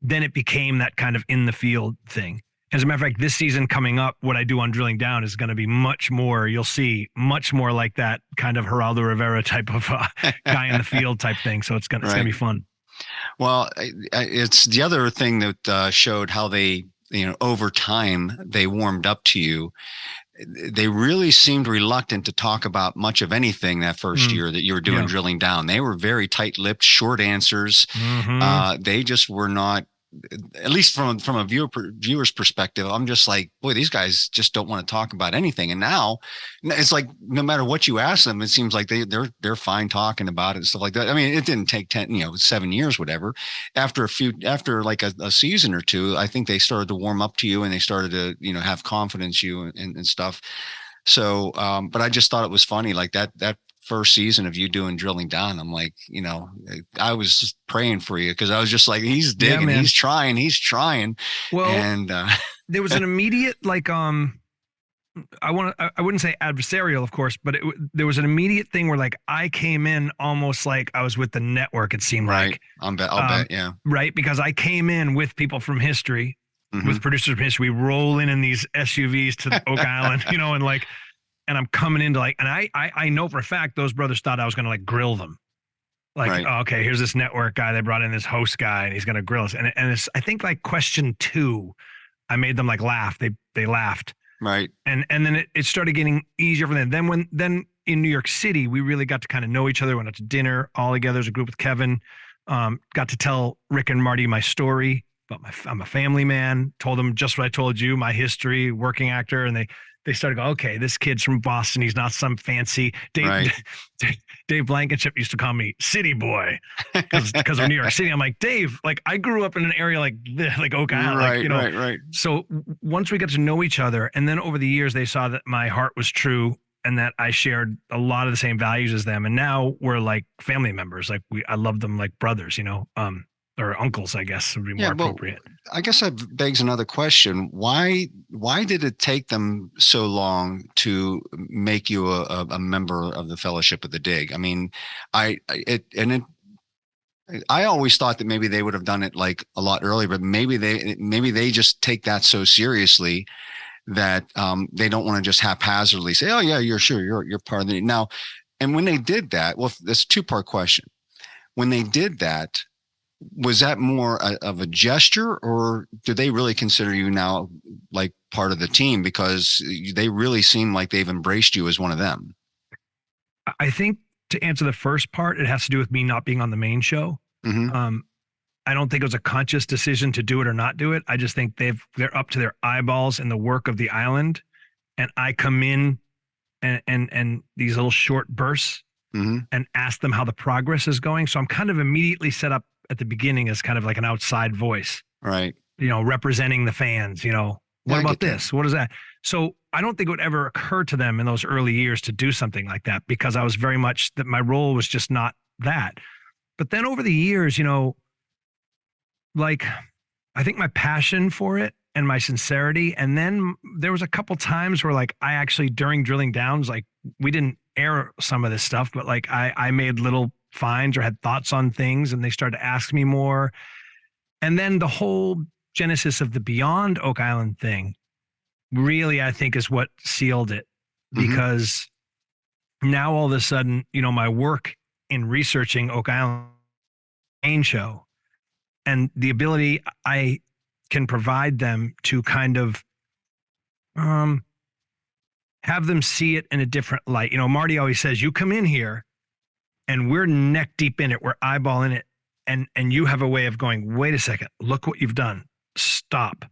S6: it became that kind of in the field thing. As a matter of fact, this season coming up, what I do on Drilling Down is going to be much more, you'll see much more like that kind of Geraldo Rivera type of guy in the field type thing. So it's going to be fun.
S1: Well, it's the other thing that showed how they, over time they warmed up to you. They really seemed reluctant to talk about much of anything that first year that you were doing Drilling Down. They were very tight-lipped, short answers. They just were not, at least from a viewer's perspective, I'm just like, boy, these guys just don't want to talk about anything. And now it's like, no matter what you ask them, it seems like they're fine talking about it and stuff like that. I mean, it didn't take 7 years, whatever. After like a season or two, I think they started to warm up to you and they started to, have confidence in you and stuff. So, but I just thought it was funny, like that first season of you doing Drilling Down, I'm like, I was just praying for you because I was just like, he's digging,
S6: man.
S1: he's trying.
S6: Well,
S1: And
S6: there was an immediate like I wouldn't say adversarial, of course, but there was an immediate thing where like I came in almost like I was with the network. It seemed like
S1: I'll bet, yeah,
S6: right, because I came in with people from history,
S1: Mhm.
S6: with producers from history. We rolling in these SUVs to Oak Island, and I'm coming into like, and I know for a fact those brothers thought I was gonna like grill them. Like,
S1: Right.
S6: oh, okay, here's this network guy. They brought in this host guy, and he's gonna grill us. And it's, I think like question 2, I made them like laugh. They laughed.
S1: Right.
S6: And then it started getting easier for them. Then in New York City, we really got to kind of know each other. Went out to dinner all together as a group with Kevin. Got to tell Rick and Marty my story about I'm a family man. Told them just what I told you, my history, working actor, and they started to go, okay, this kid's from Boston. He's not some fancy Dave Blankenship used to call me City Boy because of New York City. I'm like, Dave, like I grew up in an area like this, like Oak Island,
S1: Right.
S6: So once we got to know each other, and then over the years, they saw that my heart was true and that I shared a lot of the same values as them. And now we're like family members. Like I love them like brothers, or uncles, I guess would be more appropriate.
S1: I guess that begs another question. Why did it take them so long to make you a member of the Fellowship of the Dig? I mean, I always thought that maybe they would have done it like a lot earlier, but maybe they just take that so seriously that they don't want to just haphazardly say, oh yeah, you're part of the now. And when they did that, well, this 2-part question. When they did that, was that more of a gesture, or do they really consider you now like part of the team because they really seem like they've embraced you as one of them?
S6: I think to answer the first part, it has to do with me not being on the main show.
S1: Mm-hmm.
S6: I don't think it was a conscious decision to do it or not do it. I just think they're up to their eyeballs in the work of the island, and I come in and these little short bursts
S1: Mm-hmm.
S6: and ask them how the progress is going. So I'm kind of immediately set up at the beginning as kind of like an outside voice,
S1: Right.
S6: Representing the fans, what about this? What is that? So I don't think it would ever occur to them in those early years to do something like that because I was very much that my role was just not that. But then over the years, like I think my passion for it and my sincerity. And then there was a couple times where like I actually during Drilling Downs, like we didn't air some of this stuff, but like I made little finds or had thoughts on things and they started to ask me more. And then the whole genesis of the Beyond Oak Island thing really, I think, is what sealed it because now all of a sudden, my work in researching Oak Island main show and the ability I can provide them to kind of have them see it in a different light. Marty always says, you come in here and we're neck deep in it. We're eyeballing it. And you have a way of going, wait a second, look what you've done. Stop.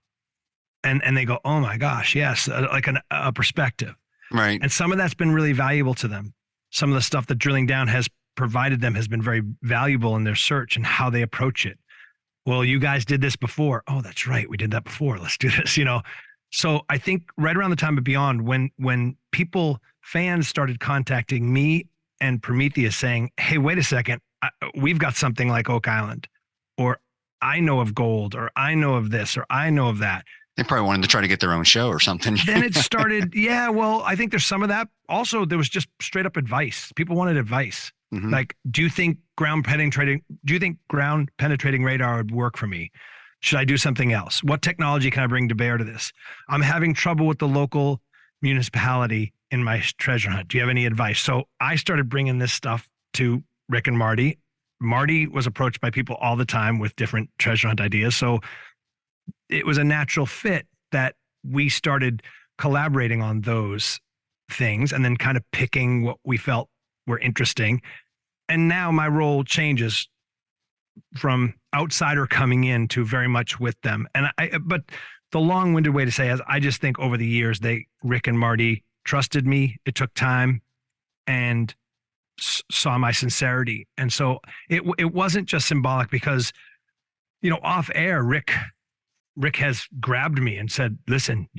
S6: And they go, oh my gosh, yes. Like a perspective.
S1: Right.
S6: And some of that's been really valuable to them. Some of the stuff that Drilling Down has provided them has been very valuable in their search and how they approach it. Well, you guys did this before. Oh, that's right. We did that before. Let's do this, So I think right around the time of Beyond, when fans started contacting me and Prometheus saying, hey, wait a second, we've got something like Oak Island, or I know of gold, or I know of this, or I know of that.
S1: They probably wanted to try to get their own show or something.
S6: Then it started. Yeah, well, I think there's some of that. Also, there was just straight up advice. People wanted advice.
S1: Mm-hmm.
S6: Like, do you think ground penetrating radar would work for me? Should I do something else? What technology can I bring to bear to this? I'm having trouble with the local municipality in my treasure hunt. Do you have any advice? So I started bringing this stuff to Rick and Marty. Marty was approached by people all the time with different treasure hunt ideas. So it was a natural fit that we started collaborating on those things and then kind of picking what we felt were interesting. And now my role changes from outsider coming in to very much with them. But the long-winded way to say is I just think over the years, Rick and Marty trusted me. It took time and saw my sincerity. And so it wasn't just symbolic because, off air, Rick has grabbed me and said, listen,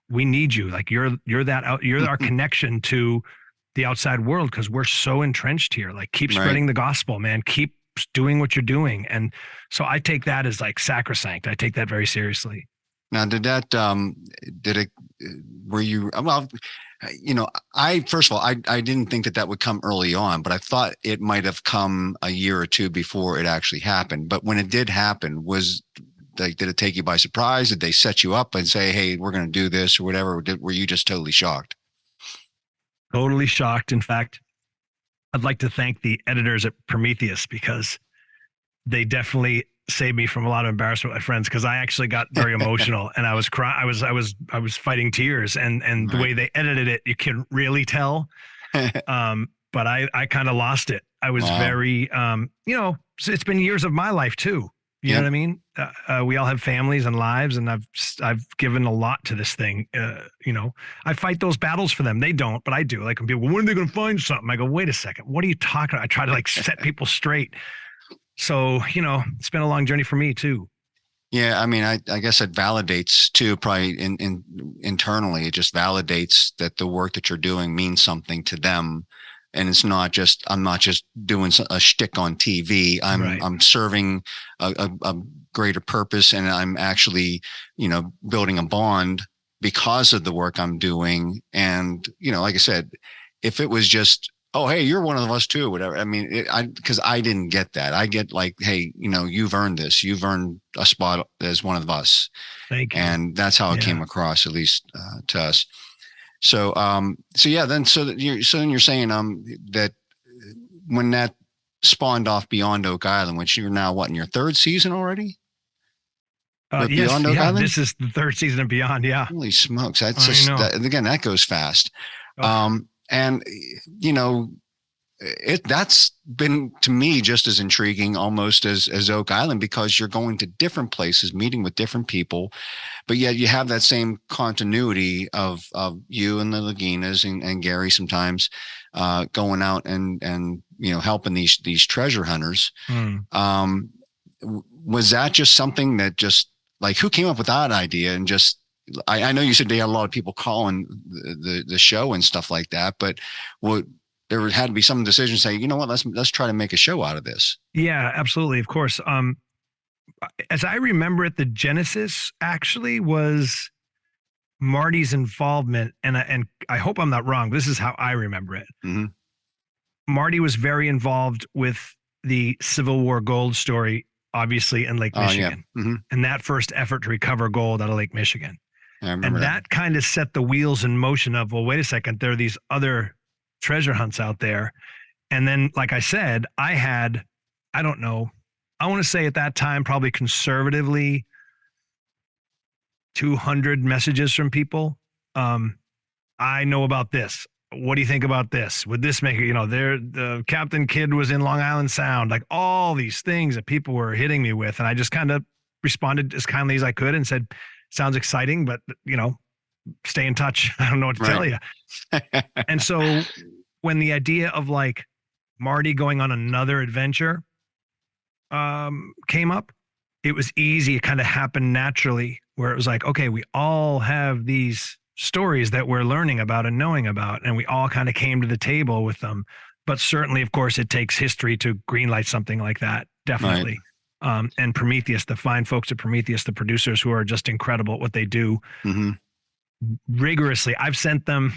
S6: we need you. Like you're our connection to the outside world because we're so entrenched here. Like, keep
S1: Right.
S6: spreading the gospel, man. Keep doing what you're doing. And so I take that as like sacrosanct. I take that very seriously.
S1: Now, were you, well, first of all, I didn't think that would come early on, but I thought it might have come a year or two before it actually happened. But when it did happen, did it take you by surprise? Did they set you up and say, hey, we're going to do this or whatever? Or were you just totally shocked?
S6: Totally shocked. In fact, I'd like to thank the editors at Prometheus because they definitely saved me from a lot of embarrassment with my friends, because I actually got very emotional and I was crying. I was fighting tears, and the way they edited it, you can really tell. But I kind of lost it. I was very, it's been years of my life too. You know what I mean? We all have families and lives, and I've given a lot to this thing. I fight those battles for them. They don't, but I do. Like, when people, when are they going to find something? I go, wait a second. What are you talking about? I try to like set people straight. So, it's been a long journey for me too.
S1: Yeah. I mean, I guess it validates too, probably internally, it just validates that the work that you're doing means something to them. And it's not just, I'm not just doing a shtick on TV. I'm serving a greater purpose, and I'm actually, building a bond because of the work I'm doing. And, like I said, if it was just, oh, hey, you're one of us too, whatever. I mean, because I didn't get that. I get like, hey, you've earned this. You've earned a spot as one of us.
S6: Thank you.
S1: And that's how it came across, at least to us. So, then you're saying, that when that spawned off beyond Oak Island, which you're now in your third season already?
S6: Yes,
S1: Beyond Oak Island?
S6: This is the third season and beyond. Yeah.
S1: Holy smokes. That's just, again, that goes fast.
S6: Oh.
S1: And that's been to me just as intriguing almost as Oak Island, because you're going to different places, meeting with different people, but yet you have that same continuity of you and the Laginas and Gary sometimes going out and helping these treasure hunters. Was that just something that just, like, who came up with that idea? And just, I know you said they had a lot of people calling the show and stuff like that, but there had to be some decision saying, you know what, let's try to make a show out of this. Yeah,
S6: absolutely. Of course. As I remember it, the genesis actually was Marty's involvement. And I hope I'm not wrong. This is how I remember it.
S1: Mm-hmm.
S6: Marty was very involved with the Civil War gold story, obviously, in Lake Michigan.
S1: Yeah. Mm-hmm.
S6: And that first effort to recover gold out of Lake Michigan.
S1: And
S6: that kind of set the wheels in motion of, well, wait a second, there are these other treasure hunts out there. And then, like I said, I had, I don't know, I want to say at that time, probably conservatively 200 messages from people. I know about this. What do you think about this? Would this make it, the Captain Kidd was in Long Island Sound, like all these things that people were hitting me with. And I just kind of responded as kindly as I could and said, sounds exciting, but stay in touch. I don't know what to tell you. And so when the idea of like Marty going on another adventure came up, it was easy. It kind of happened naturally, where it was like, okay, we all have these stories that we're learning about and knowing about, and we all kind of came to the table with them. But certainly, of course, it takes history to greenlight something like that. Definitely. And Prometheus, the fine folks at Prometheus, the producers who are just incredible at what they do.
S1: Mm-hmm.
S6: Rigorously. I've sent them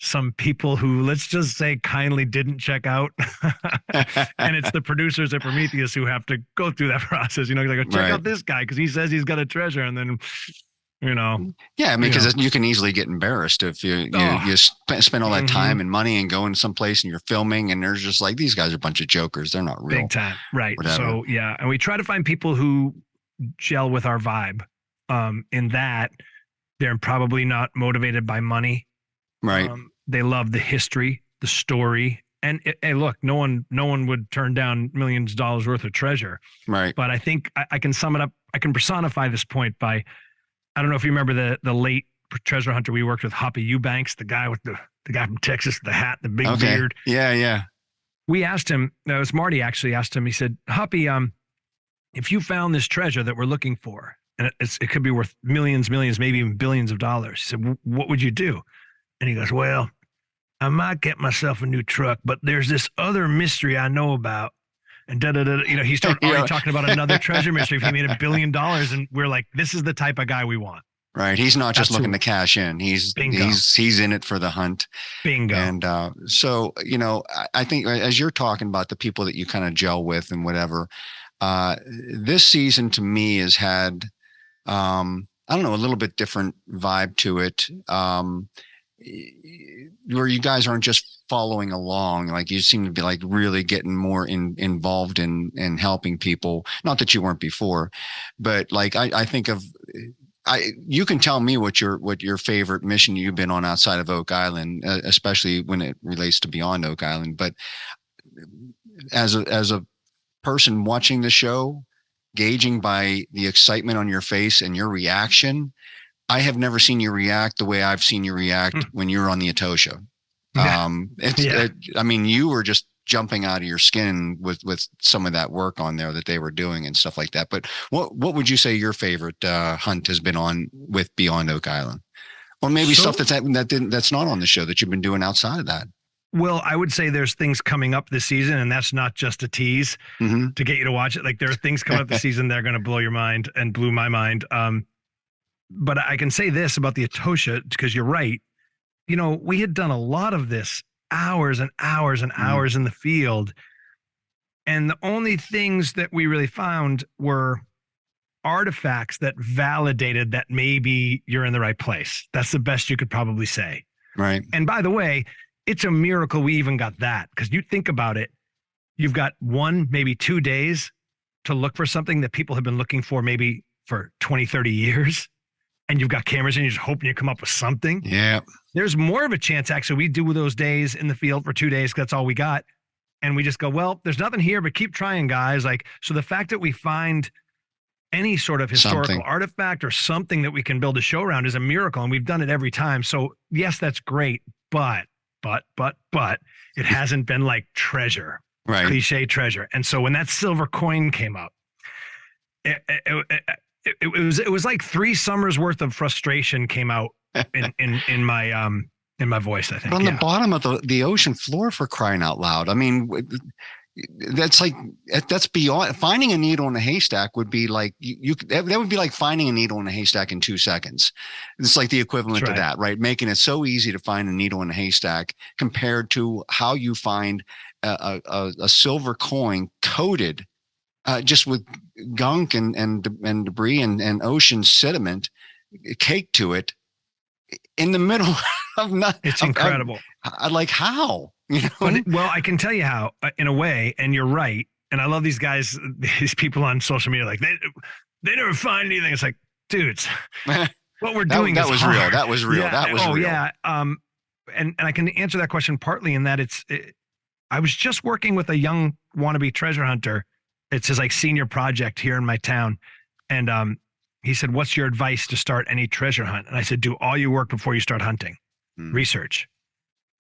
S6: some people who, let's just say, kindly didn't check out. And it's the producers at Prometheus who have to go through that process. Like, check out this guy because he says he's got a treasure. And then,
S1: Yeah, I mean, because you can easily get embarrassed if you spend all that time and money and go in someplace and you're filming and there's just like, these guys are a bunch of jokers. They're not real.
S6: Big time. Right.
S1: Whatever.
S6: So, yeah. And we try to find people who gel with our vibe in that they're probably not motivated by money.
S1: Right.
S6: They love the history, the story. And hey, look, no one would turn down millions of dollars worth of treasure. Right. But I think I can sum it up. I can personify this point by, I don't know if you remember the late treasure hunter we worked with, Hoppy Eubanks, the guy with the guy from Texas, the hat, the big beard.
S1: Yeah, yeah.
S6: We asked him, it was Marty actually asked him, he said, Hoppy, if you found this treasure that we're looking for, and it could be worth millions, maybe even billions of dollars, he said, what would you do? And he goes, well, I might get myself a new truck, but there's this other mystery I know about. And da da da. You know, he's already talking about another treasure mystery. If he made $1 billion, and we're like, this is the type of guy we want.
S1: Right. He's not just
S6: Absolutely.
S1: looking to cash in. He's
S6: Bingo.
S1: he's in it for the hunt.
S6: Bingo.
S1: And so, you know, I think as you're talking about the people that you kind of gel with and whatever, this season to me has had, I don't know, a little bit different vibe to it. Where you guys aren't just following along, like you seem to be like really getting more involved in helping people. Not that you weren't before, but like I think of, you can tell me what your favorite mission you've been on outside of Oak Island, especially when it relates to beyond Oak Island. But as a person watching the show, gauging by the excitement on your face and your reaction, I have never seen you react the way I've seen you react when you were on the Etosha. I mean, you were just jumping out of your skin with some of that work on there that they were doing and stuff like that. But what would you say your favorite hunt has been on with Beyond Oak Island, or maybe stuff that's not on the show that you've been doing outside of that?
S6: Well, I would say there's things coming up this season, and that's not just a tease to get you to watch it. Like there are things coming up this season that are going to blow your mind and blew my mind. But I can say this about the Etosha, because you're right. You know, we had done a lot of this, hours and hours and hours in the field. And the only things that we really found were artifacts that validated that maybe you're in the right place. That's the best you could probably say.
S1: Right.
S6: And by the way, it's a miracle we even got that, because you think about it, you've got 1, maybe 2 days to look for something that people have been looking for maybe for 20, 30 years. And you've got cameras and you're just hoping you come up with something.
S1: Yeah.
S6: There's more of a chance, actually. We do those days in the field for 2 days. That's all we got. And we just go, well, there's nothing here, but keep trying, guys. Like, so the fact that we find any sort of historical artifact or something that we can build a show around is a miracle. And we've done it every time. So yes, that's great. But it hasn't been like treasure,
S1: right?
S6: Cliche treasure. And so when that silver coin came up, it was like 3 summers worth of frustration came out in my voice, I think.
S1: But on the bottom of the ocean floor, for crying out loud. I mean, that's beyond. Finding a needle in a haystack would be like that would be like finding a needle in a haystack in 2 seconds. It's like the equivalent to that, right? Making it so easy to find a needle in a haystack compared to how you find a silver coin coated just with gunk and debris and ocean sediment caked to it in the middle of nothing.
S6: It's incredible.
S1: I like how, you know.
S6: Well, I can tell you how, in a way, and you're right. And I love these guys, these people on social media, like they never find anything. It's like, dudes, what we're doing
S1: that
S6: is
S1: was
S6: hard.
S1: real. That was real.
S6: Yeah.
S1: That was real.
S6: Yeah. And I can answer that question partly in that I was just working with a young wannabe treasure hunter. It's his like senior project here in my town. And he said, what's your advice to start any treasure hunt? And I said, do all your work before you start hunting. Research.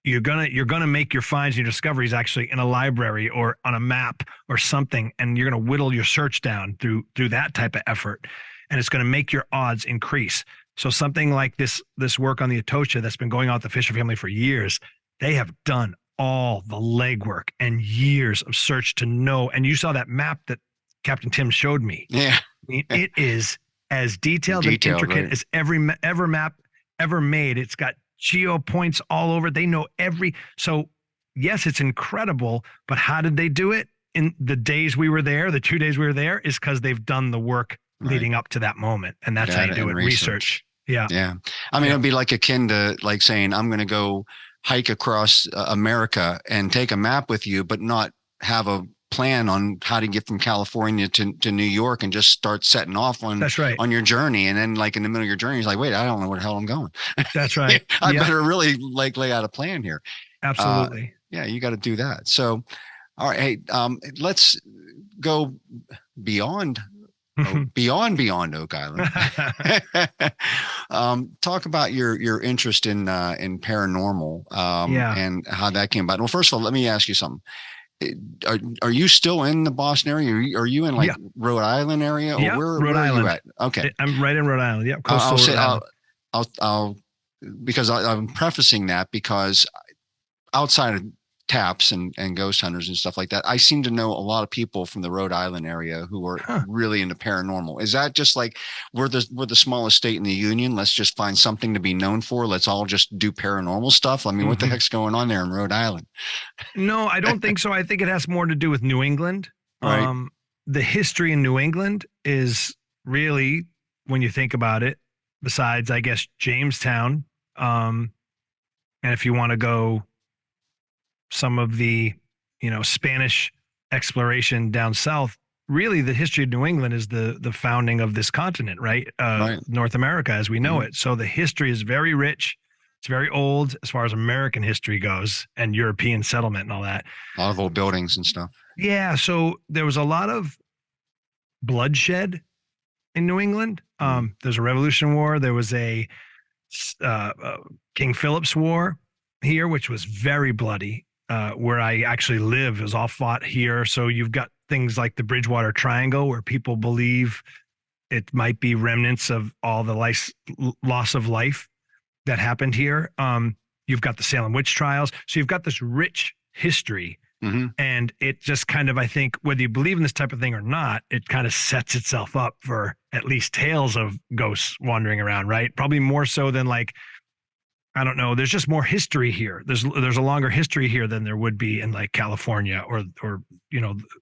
S6: You're gonna make your finds and your discoveries actually in a library or on a map or something, and you're gonna whittle your search down through that type of effort, and it's gonna make your odds increase. So something like this work on the Etosha that's been going on with the Fisher family for years, they have done all the legwork and years of search to know. And you saw that map that Captain Tim showed me.
S1: Yeah,
S6: I mean, it is as detailed and intricate
S1: right?
S6: as every map ever made. It's got geo points all over. They know so yes, it's incredible, but how did they do it in the days we were there? The 2 days we were there is because they've done the work leading up to that moment. And that's how you do it. Research. Yeah.
S1: Yeah. I mean, it'd be like akin to like saying, I'm going to go hike across America and take a map with you, but not have a plan on how to get from California to New York and just start setting off on your journey. And then like in the middle of your journey, he's like, wait, I don't know where the hell I'm going.
S6: That's right.
S1: I better really like lay out a plan here.
S6: Absolutely.
S1: Yeah, you got to do that. So, all right. Hey, let's go beyond Oak Island. Talk about your interest in paranormal and how that came about. Well, first of all, let me ask you something. Are you still in the Boston area? Are you in like Rhode Island area? Or where are you at? Okay.
S6: I'm right in Rhode Island. Yep.
S1: I'll because I'm prefacing that because outside of taps and ghost hunters and stuff like that, I seem to know a lot of people from the Rhode Island area who are really into paranormal. Is that just like we're the smallest state in the union? Let's just find something to be known for. Let's all just do paranormal stuff. I mean, what the heck's going on there in Rhode Island?
S6: No, I don't think so. I think it has more to do with New England.
S1: Right.
S6: The history in New England is really, when you think about it, besides, I guess, Jamestown. And if you want to go some of the, Spanish exploration down south, really the history of New England is the founding of this continent, right?
S1: Right.
S6: North America as we know it. So the history is very rich. It's very old as far as American history goes and European settlement and all that.
S1: A lot of old buildings and stuff.
S6: Yeah. So there was a lot of bloodshed in New England. There's a Revolution War. There was a King Philip's War here, which was very bloody. Where I actually live, it was all fought here. So you've got things like the Bridgewater Triangle, where people believe it might be remnants of all the loss of life that happened here. You've got the Salem witch trials. So you've got this rich history. And it just kind of, I think, whether you believe in this type of thing or not, it kind of sets itself up for at least tales of ghosts wandering around, right? Probably more so than like, I don't know. There's just more history here. There's a longer history here than there would be in like California or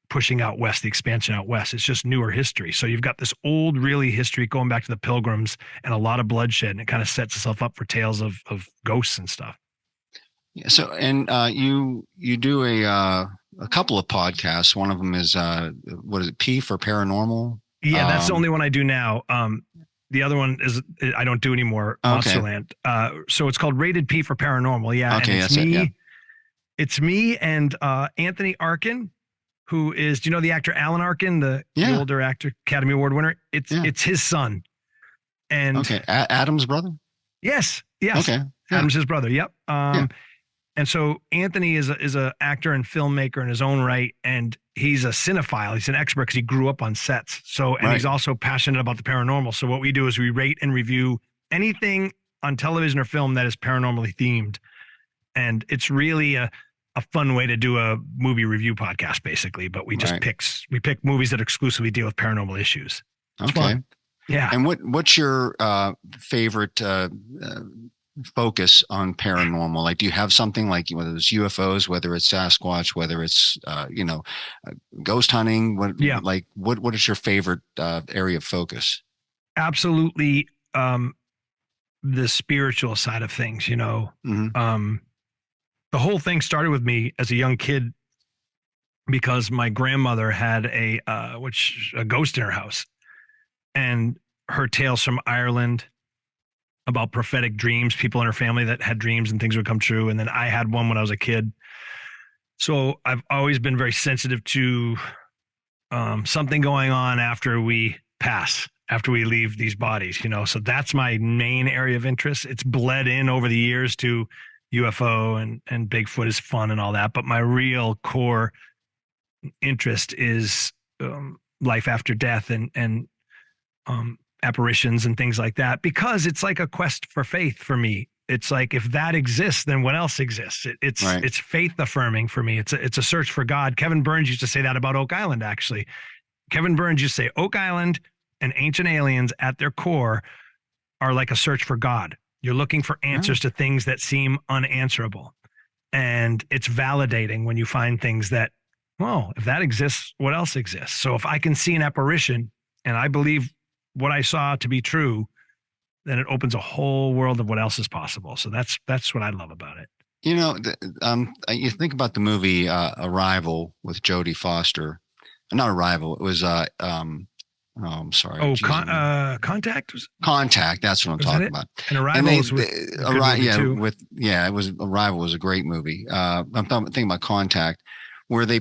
S6: pushing out west, the expansion out west. It's just newer history. So you've got this old, really history going back to the Pilgrims and a lot of bloodshed, and it kind of sets itself up for tales of ghosts and stuff.
S1: Yeah. So, and you do a couple of podcasts. One of them is what is it? P for Paranormal.
S6: Yeah, that's the only one I do now. The other one is I don't do anymore. Monsterland. So it's called Rated P for Paranormal. Yeah.
S1: Okay.
S6: And it's me. It's me and Anthony Arkin, who is, do you know the actor Alan Arkin, the older actor, Academy Award winner? It's his son. And
S1: okay, Adam's brother.
S6: Yes.
S1: Okay.
S6: Adam's his brother. Yep. And so Anthony is a actor and filmmaker in his own right, and he's a cinephile. He's an expert because he grew up on sets. So, and he's also passionate about the paranormal. So what we do is we rate and review anything on television or film that is paranormally themed. And it's really a fun way to do a movie review podcast, basically. But we just pick movies that exclusively deal with paranormal issues. It's fun. Yeah.
S1: And what's your favorite focus on paranormal? Like, do you have something like, whether it's UFOs, whether it's Sasquatch, whether it's ghost hunting, what is your favorite area of focus?
S6: Absolutely. The spiritual side of things, the whole thing started with me as a young kid because my grandmother had a ghost in her house, and her tales from Ireland about prophetic dreams, people in her family that had dreams and things would come true. And then I had one when I was a kid. So I've always been very sensitive to something going on after we pass, after we leave these bodies, so that's my main area of interest. It's bled in over the years to UFO and Bigfoot is fun and all that. But my real core interest is life after death and apparitions and things like that, because it's like a quest for faith for me. It's like, if that exists, then what else exists? It's faith affirming for me. It's a search for God. Kevin Burns used to say that about Oak Island, actually. Kevin Burns used to say Oak Island and ancient aliens at their core are like a search for God. You're looking for answers to things that seem unanswerable. And it's validating when you find things that, well, if that exists, what else exists? So if I can see an apparition and I believe what I saw to be true, then it opens a whole world of what else is possible. So that's what I love about it.
S1: You think about the movie Arrival with Jodie Foster. Not Arrival. It was I'm sorry.
S6: Contact.
S1: Contact. That's what I'm talking about.
S6: And Arrival was
S1: Arrival was a great movie. I'm thinking about Contact, where they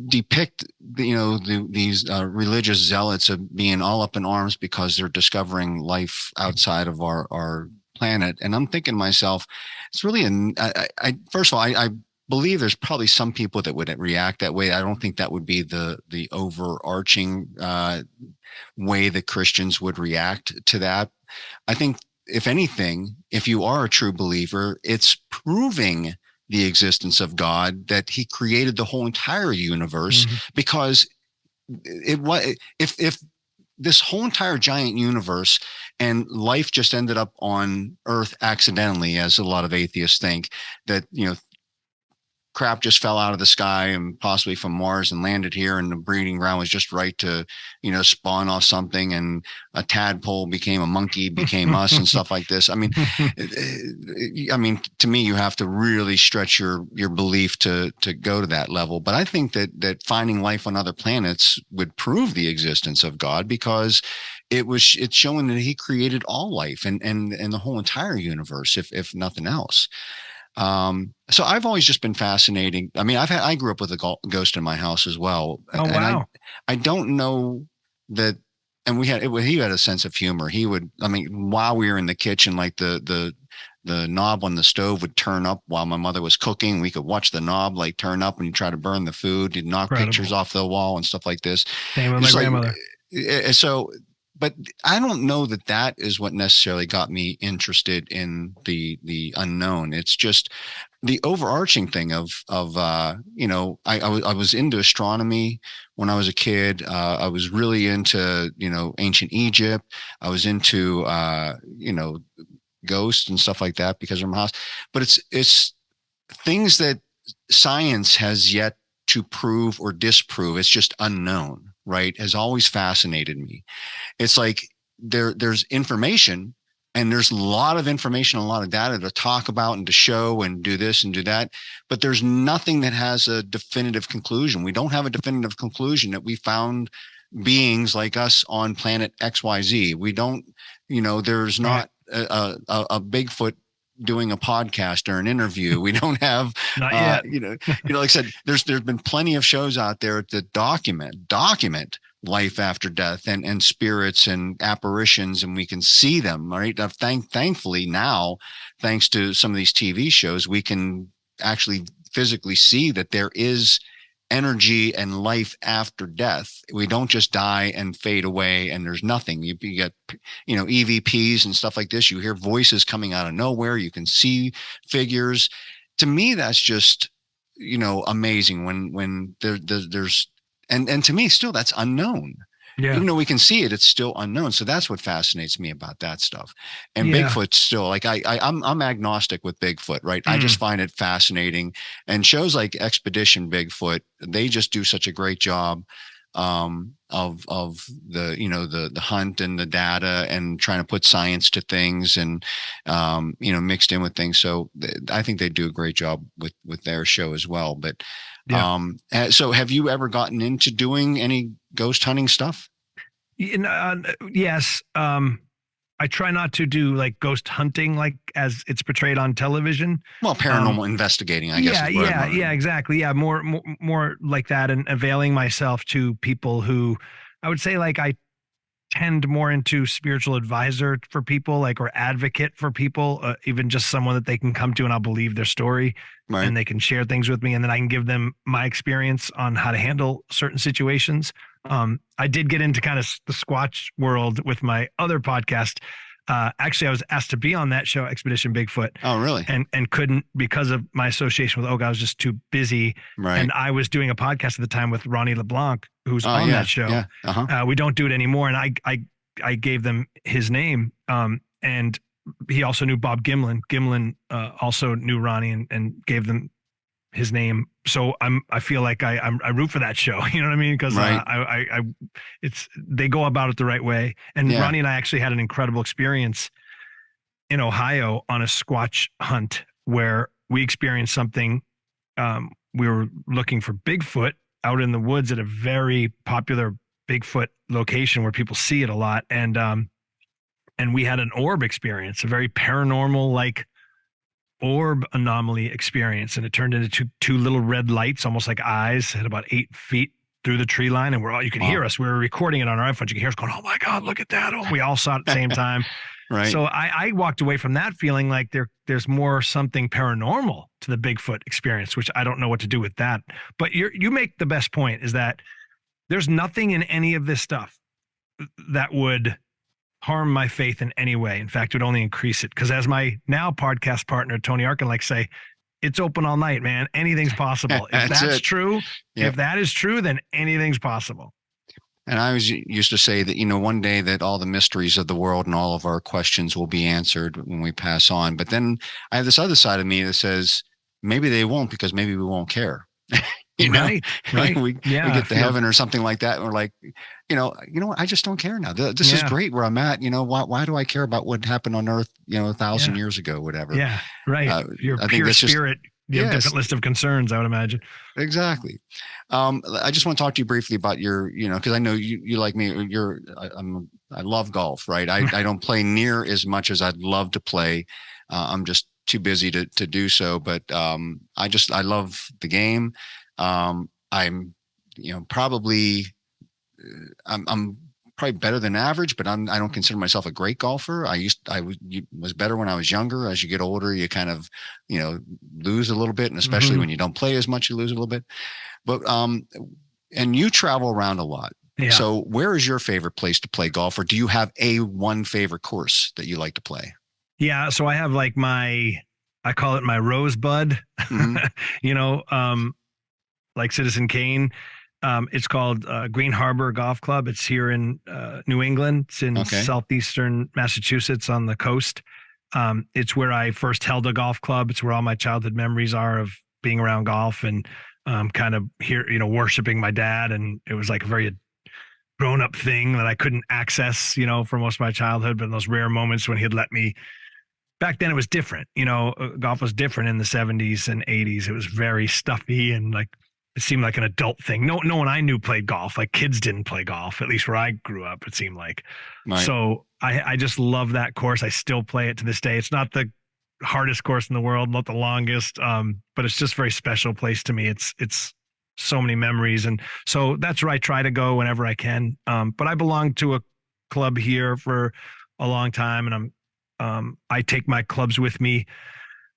S1: depict these religious zealots of being all up in arms because they're discovering life outside of our planet. And I'm thinking to myself, it's really first of all, I believe there's probably some people that would react that way. I don't think that would be the overarching way that Christians would react to that. I think, if anything, if you are a true believer, it's proving the existence of God, that he created the whole entire universe, because it was, if this whole entire giant universe and life just ended up on Earth accidentally, as a lot of atheists think, that, crap just fell out of the sky and possibly from Mars and landed here, and the breeding ground was just right to, spawn off something, and a tadpole became a monkey, became us and stuff like this. I mean, to me, you have to really stretch your belief to go to that level. But I think that finding life on other planets would prove the existence of God, because it's showing that he created all life and the whole entire universe, if nothing else. So I've always just been fascinating. I mean, I grew up with a ghost in my house as well.
S6: Oh,
S1: and
S6: wow.
S1: I don't know that. And he had a sense of humor. He would, while we were in the kitchen, like the knob on the stove would turn up while my mother was cooking. We could watch the knob like turn up and try to burn the food. He'd knock pictures off the wall and stuff like this.
S6: Same with my grandmother.
S1: So, but I don't know that is what necessarily got me interested in the unknown. It's just the overarching thing of I was into astronomy when I was a kid. I was really into, ancient Egypt. I was into, ghosts and stuff like that because of my house. But it's things that science has yet to prove or disprove. It's just unknown, right? Has always fascinated me. It's like there's information, and there's a lot of information, a lot of data to talk about and to show and do this and do that, but there's nothing that has a definitive conclusion. We don't have a definitive conclusion that we found beings like us on planet XYZ. We don't, there's not a Bigfoot doing a podcast or an interview. We don't have,
S6: Not yet.
S1: like I said, there's been plenty of shows out there that document life after death and spirits and apparitions, and we can see them, right? Thankfully now, thanks to some of these TV shows, we can actually physically see that there is energy and life after death. We don't just die and fade away and there's nothing. You get, EVPs and stuff like this. You hear voices coming out of nowhere. You can see figures. To me, that's just, amazing when there's, and to me still that's unknown. Yeah. Even though we can see it, it's still unknown. So that's what fascinates me about that stuff. And Bigfoot still, like I'm agnostic with Bigfoot, right? I just find it fascinating. And shows like Expedition Bigfoot, they just do such a great job of the hunt and the data and trying to put science to things and mixed in with things. So I think they do a great job with their show as well. But so have you ever gotten into doing any ghost hunting stuff?
S6: Yes. I try not to do like ghost hunting, like as it's portrayed on television.
S1: Well, paranormal investigating, I guess.
S6: Yeah, exactly. Yeah. More like that, and availing myself to people who I would say, like, I tend more into spiritual advisor for people, like, or advocate for people, even just someone that they can come to and I'll believe their story, right, and they can share things with me, and then I can give them my experience on how to handle certain situations. I did get into kind of the Squatch world with my other podcast. Actually, I was asked to be on that show, Expedition Bigfoot.
S1: Oh, really?
S6: And couldn't because of my association with Oga. I was just too busy. Right. And I was doing a podcast at the time with Ronnie LeBlanc, who's on that show. Yeah. Uh-huh. We don't do it anymore. And I gave them his name. And he also knew Bob Gimlin. Gimlin also knew Ronnie and gave them his name. So I feel like I root for that show. You know what I mean? Because they go about it the right way. And Ronnie and I actually had an incredible experience in Ohio on a Squatch hunt where we experienced something. We were looking for Bigfoot out in the woods at a very popular Bigfoot location where people see it a lot. And we had an orb experience, a very paranormal, like, orb anomaly experience, and it turned into two little red lights, almost like eyes, at about 8 feet through the tree line, and you could hear us. We were recording it on our iPhones. You could hear us going, "Oh my God, look at that!" Oh, we all saw it at the same time. Right. So I walked away from that feeling like there's more something paranormal to the Bigfoot experience, which I don't know what to do with that. But you make the best point, is that there's nothing in any of this stuff that would harm my faith in any way. In fact, it would only increase it. Because as my now podcast partner, Tony Arkin, like say, it's open all night, man. Anything's possible. If that's true, if that is true, then anything's possible.
S1: And I always used to say that, one day that all the mysteries of the world and all of our questions will be answered when we pass on. But then I have this other side of me that says maybe they won't, because maybe we won't care.
S6: Right.
S1: we get to heaven or something like that. And we're like, what? I just don't care now. This is great where I'm at. Why do I care about what happened on Earth, 1,000 years ago, whatever.
S6: Yeah. Right. Your pure spirit. You have a different list of concerns, I would imagine.
S1: Exactly. I just want to talk to you briefly about your, because I know you like me, I love golf, right? I don't play near as much as I'd love to play. I'm just too busy to do so, but I love the game. I'm probably better than average, but I don't consider myself a great golfer. I was better when I was younger. As you get older, you kind of, lose a little bit. And especially when you don't play as much, you lose a little bit. But, and you travel around a lot. Yeah. So where is your favorite place to play golf? Or do you have one favorite course that you like to play?
S6: Yeah. So I have like I call it my rosebud, like Citizen Kane. It's called Green Harbor Golf Club. It's here in New England. It's in southeastern Massachusetts on the coast. It's where I first held a golf club. It's where all my childhood memories are of being around golf and kind of here, worshiping my dad. And it was like a very grown-up thing that I couldn't access, for most of my childhood. But in those rare moments when he'd let me, back then it was different. Golf was different in the 70s and 80s. It was very stuffy and like, it seemed like an adult thing. No one I knew played golf. Like kids didn't play golf, at least where I grew up, it seemed like. Right. So I just love that course. I still play it to this day. It's not the hardest course in the world, not the longest, but it's just a very special place to me. It's so many memories. And so that's where I try to go whenever I can. But I belong to a club here for a long time, and I take my clubs with me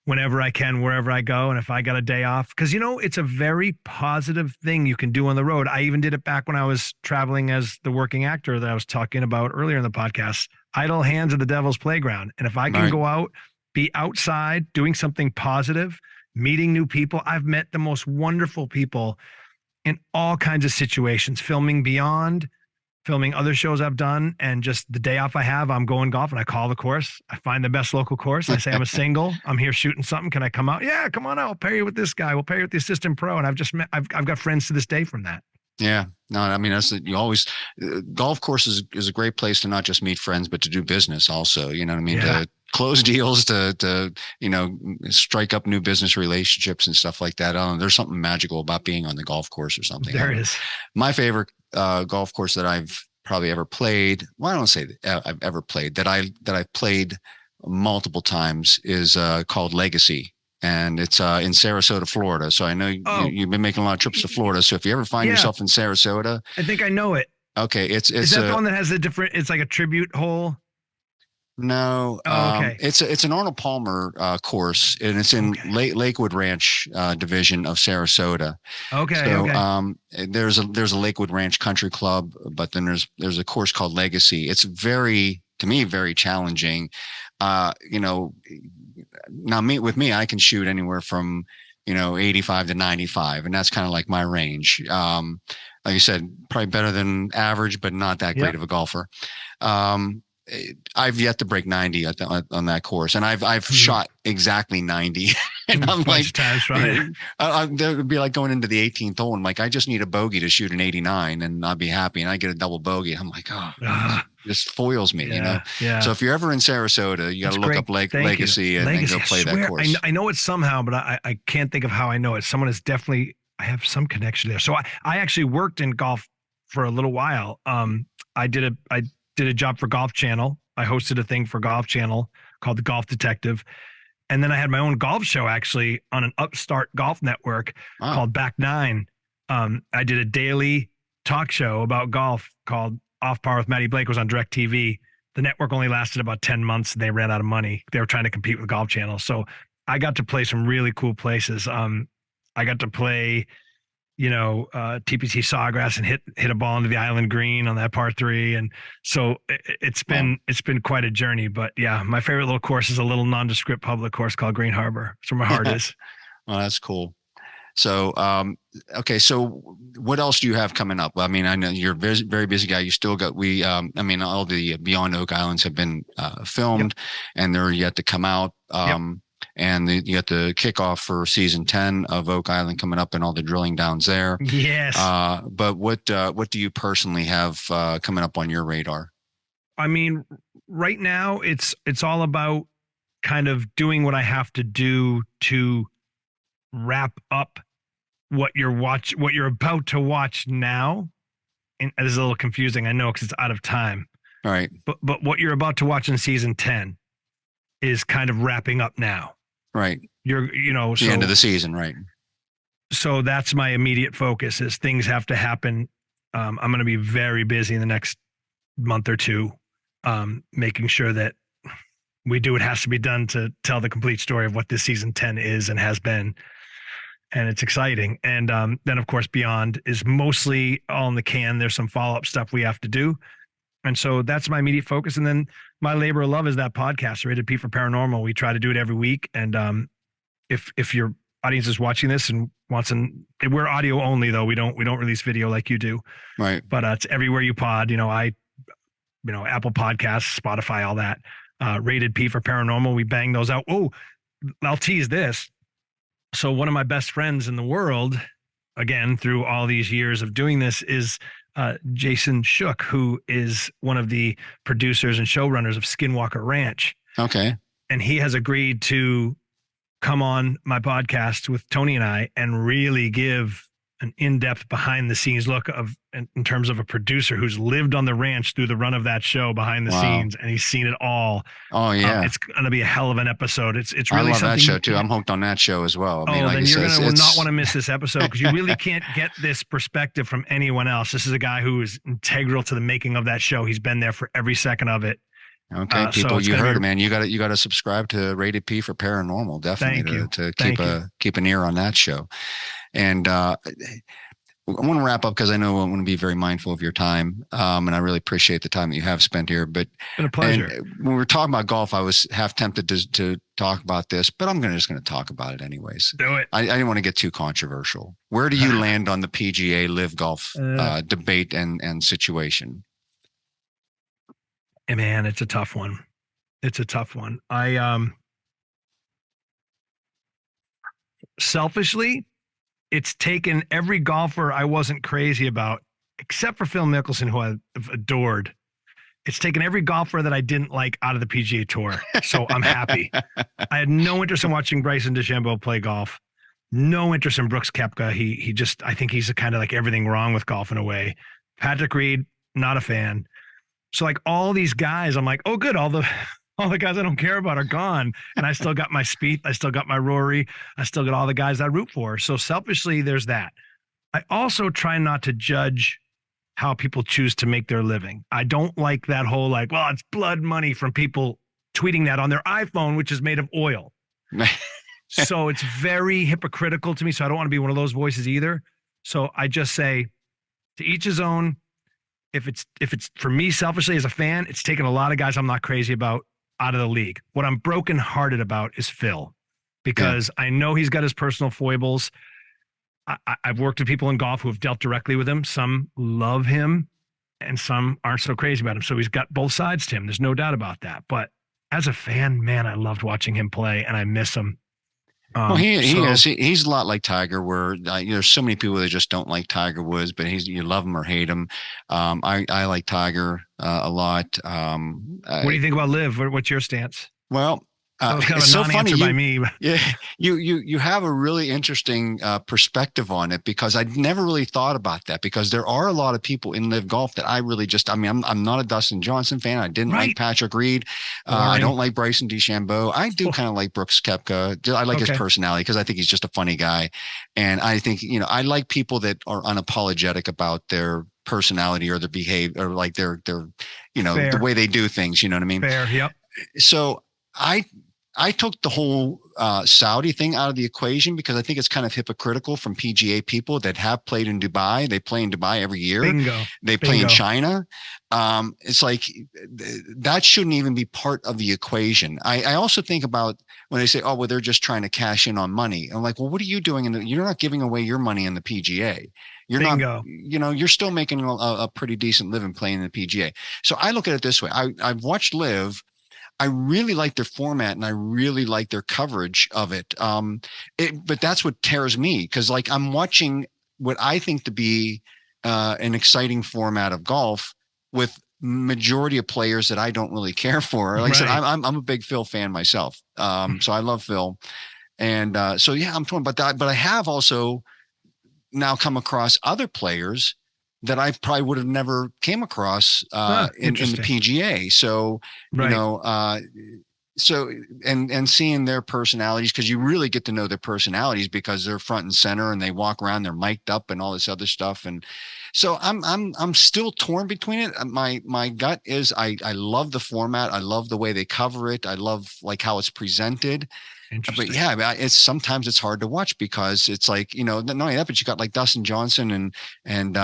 S6: whenever I can, wherever I go. And if I got a day off, because, it's a very positive thing you can do on the road. I even did it back when I was traveling as the working actor that I was talking about earlier in the podcast. Idle hands are the devil's playground. And if I can go out, be outside, doing something positive, meeting new people. I've met the most wonderful people in all kinds of situations, filming Beyond, filming other shows I've done, and just the day off I have, I'm going golf and I call the course. I find the best local course. I say, I'm a single. I'm here shooting something. Can I come out? Yeah, come on out. I'll pair you with this guy. We'll pair you with the assistant pro. And I've got friends to this day from that.
S1: Yeah, no, I mean, you always, golf course is a great place to not just meet friends, but to do business also, you know what I mean? Yeah. To close deals, to strike up new business relationships and stuff like that. There's something magical about being on the golf course or something.
S6: There is.
S1: My favorite golf course that I've probably ever played, well, I don't say that I've ever played, that I've played multiple times is called Legacy. And it's in Sarasota, Florida. So I know you've been making a lot of trips to Florida. So if you ever find yourself in Sarasota,
S6: I think I know it.
S1: Okay, is
S6: that the one that has a different? It's like a tribute hole.
S1: No, okay. It's an Arnold Palmer course, and it's in Lakewood Ranch division of Sarasota.
S6: Okay.
S1: So there's a Lakewood Ranch Country Club, but then there's a course called Legacy. It's very challenging. Now with me, I can shoot anywhere from 85 to 95, and that's kind of like my range. Like I said, probably better than average, but not that great of a golfer. I've yet to break 90 on that course, and I've shot exactly 90. And I'm like, that would be like going into the 18th hole, and like, I just need a bogey to shoot an 89, and I'll be happy. And I get a double bogey. I'm like, this foils me, Yeah. So if you're ever in Sarasota, you got to look up Legacy and go play that course.
S6: I know it somehow, but I can't think of how I know it. Someone is definitely, I have some connection there. So I actually worked in golf for a little while. I did a job for Golf Channel. I hosted a thing for Golf Channel called The Golf Detective. And then I had my own golf show actually on an upstart golf network called Back Nine. I did a daily talk show about golf called Off Par with Matty. It was on DirecTV. The network only lasted about 10 months and they ran out of money. They were trying to compete with Golf Channel. So I got to play some really cool places. I got to play, TPC Sawgrass and hit a ball into the island green on that par 3. And so it's been quite a journey, but yeah, my favorite little course is a little nondescript public course called Green Harbor. It's where my heart is.
S1: Well, that's cool. So, okay. So what else do you have coming up? I mean, I know you're a very, very busy guy. You still got, I mean, all the Beyond Oak Islands have been filmed and they're yet to come out. And you got the kickoff for season 10 of Oak Island coming up and all the drilling downs there.
S6: Yes.
S1: But what do you personally have coming up on your radar?
S6: I mean, right now it's all about kind of doing what I have to do to wrap up what you're about to watch now. And this is a little confusing, I know, because it's out of time.
S1: All right.
S6: But what you're about to watch in season 10 is kind of wrapping up now.
S1: Right.
S6: So
S1: the end of the season, right?
S6: So that's my immediate focus is things have to happen. I'm going to be very busy in the next month or two, making sure that we do what has to be done to tell the complete story of what this season 10 is and has been. And it's exciting. And then, of course, Beyond is mostly all in the can. There's some follow-up stuff we have to do. And so that's my immediate focus. And then my labor of love is that podcast, Rated P for Paranormal. We try to do it every week. And if your audience is watching this and we're audio only, though. We don't release video like you do.
S1: Right.
S6: But it's everywhere you pod. Apple Podcasts, Spotify, all that. Rated P for Paranormal. We bang those out. Oh, I'll tease this. So one of my best friends in the world, again, through all these years of doing this, is Jason Shook, who is one of the producers and showrunners of Skinwalker Ranch.
S1: Okay.
S6: And he has agreed to come on my podcast with Tony and I and really give an in-depth behind the scenes look in terms of a producer who's lived on the ranch through the run of that show behind the scenes, and he's seen it all.
S1: Oh yeah.
S6: It's going to be a hell of an episode. It's really
S1: I love
S6: something
S1: that show too. I'm hooked on that show as well. I mean,
S6: then you're going to not want to miss this episode because you really can't get this perspective from anyone else. This is a guy who is integral to the making of that show. He's been there for every second of it.
S1: Okay, people, you heard it, man. You got to subscribe to Rated P for Paranormal, definitely, to keep an ear on that show. And I want to wrap up because I know I want to be very mindful of your time, and I really appreciate the time that you have spent here. But
S6: it's been a pleasure.
S1: When we were talking about golf, I was half tempted to talk about this, but I'm just going to talk about it anyways.
S6: Do it.
S1: I didn't want to get too controversial. Where do you land on the PGA LIV Golf debate and situation?
S6: Hey man, it's a tough one. Selfishly, it's taken every golfer I wasn't crazy about, except for Phil Mickelson, who I adored. It's taken every golfer that I didn't like out of the PGA Tour. So I'm happy. I had no interest in watching Bryson DeChambeau play golf. No interest in Brooks Koepka. I think he's kind of like everything wrong with golf in a way. Patrick Reed, not a fan. So like all these guys, I'm like, oh, good. All the guys I don't care about are gone. And I still got my Spieth. I still got my Rory. I still got all the guys I root for. So selfishly, there's that. I also try not to judge how people choose to make their living. I don't like that whole like, well, it's blood money from people tweeting that on their iPhone, which is made of oil. So it's very hypocritical to me. So I don't want to be one of those voices either. So I just say to each his own. If it's for me selfishly as a fan, it's taken a lot of guys I'm not crazy about out of the league. What I'm brokenhearted about is Phil, because I know he's got his personal foibles. I've worked with people in golf who have dealt directly with him. Some love him and some aren't so crazy about him. So he's got both sides to him. There's no doubt about that. But as a fan, man, I loved watching him play and I miss him.
S1: Well, he's a lot like Tiger, where there's so many people that just don't like Tiger Woods, but you love him or hate him. I like Tiger a lot.
S6: What do you think about LIV? What's your stance?
S1: Well,
S6: that was kind of a non-answer by me.
S1: Yeah, you have a really interesting perspective on it, because I never really thought about that, because there are a lot of people in LIV Golf that I really I'm not a Dustin Johnson fan. I didn't like Patrick Reed. I don't like Bryson DeChambeau. I do kind of like Brooks Koepka. I like his personality because I think he's just a funny guy. And I think, I like people that are unapologetic about their personality or their behavior, or like their the way they do things. You know what I mean?
S6: Fair. Yep.
S1: So I took the whole Saudi thing out of the equation, because I think it's kind of hypocritical from PGA people that have played in Dubai. They play in Dubai every year.
S6: Bingo.
S1: They play in China. It's like that shouldn't even be part of the equation. I also think about when they say, oh, well, they're just trying to cash in on money. I'm like, well, what are you doing? You're not giving away your money in the PGA. You're
S6: Bingo.
S1: not, you're still making a pretty decent living playing in the PGA. So I look at it this way. I've watched LIV. I really like their format and I really like their coverage of it. But that's what tears me, because like I'm watching what I think to be an exciting format of golf with majority of players that I don't really care for. Like I said, I'm a big Phil fan myself. So I love Phil. And so, yeah, I'm torn about that. But I have also now come across other players that I probably would have never came across in the PGA. So, so and seeing their personalities, because you really get to know their personalities because they're front and center and they walk around, they're mic'd up and all this other stuff. And so I'm still torn between it. My gut is I love the format. I love the way they cover it. I love like how it's presented. But yeah, sometimes it's hard to watch because it's like, not only that, but you got like Dustin Johnson and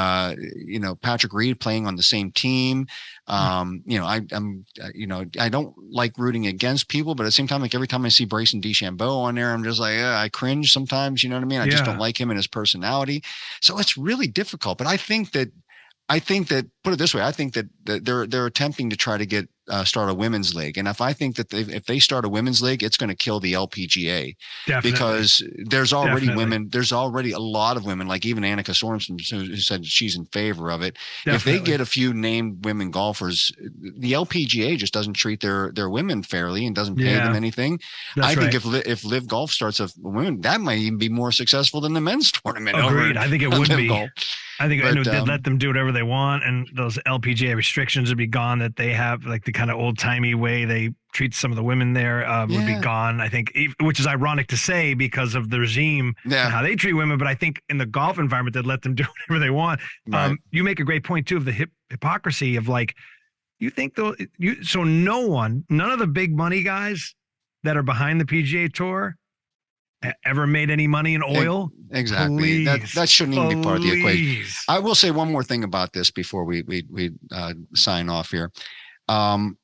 S1: Patrick Reed playing on the same team. I don't like rooting against people, but at the same time, like every time I see Bryson DeChambeau on there, I'm just like, I cringe sometimes, you know what I mean? I just don't like him and his personality. So it's really difficult, but I think that put it this way, I think that they're attempting to try to start a women's league. And if they start a women's league, it's going to kill the LPGA. Definitely. Because there's already women. There's already a lot of women, like even Annika Sorensen, who said she's in favor of it. Definitely. If they get a few named women golfers, the LPGA just doesn't treat their women fairly and doesn't pay them anything. I think if LIV Golf starts a women, that might even be more successful than the men's tournament.
S6: Agreed. I think it would be.
S1: Golf.
S6: I think they'd let them do whatever they want, and those LPGA restrictions would be gone that they have, like the kind of old timey way they treat some of the women there would be gone. I think, which is ironic to say because of the regime and how they treat women. But I think in the golf environment, they'd let them do whatever they want. Right. You make a great point too of the hypocrisy of like, you think so none of the big money guys that are behind the PGA Tour ever made any money in oil?
S1: Exactly. That shouldn't even be part of the equation. I will say one more thing about this before we sign off here. Well,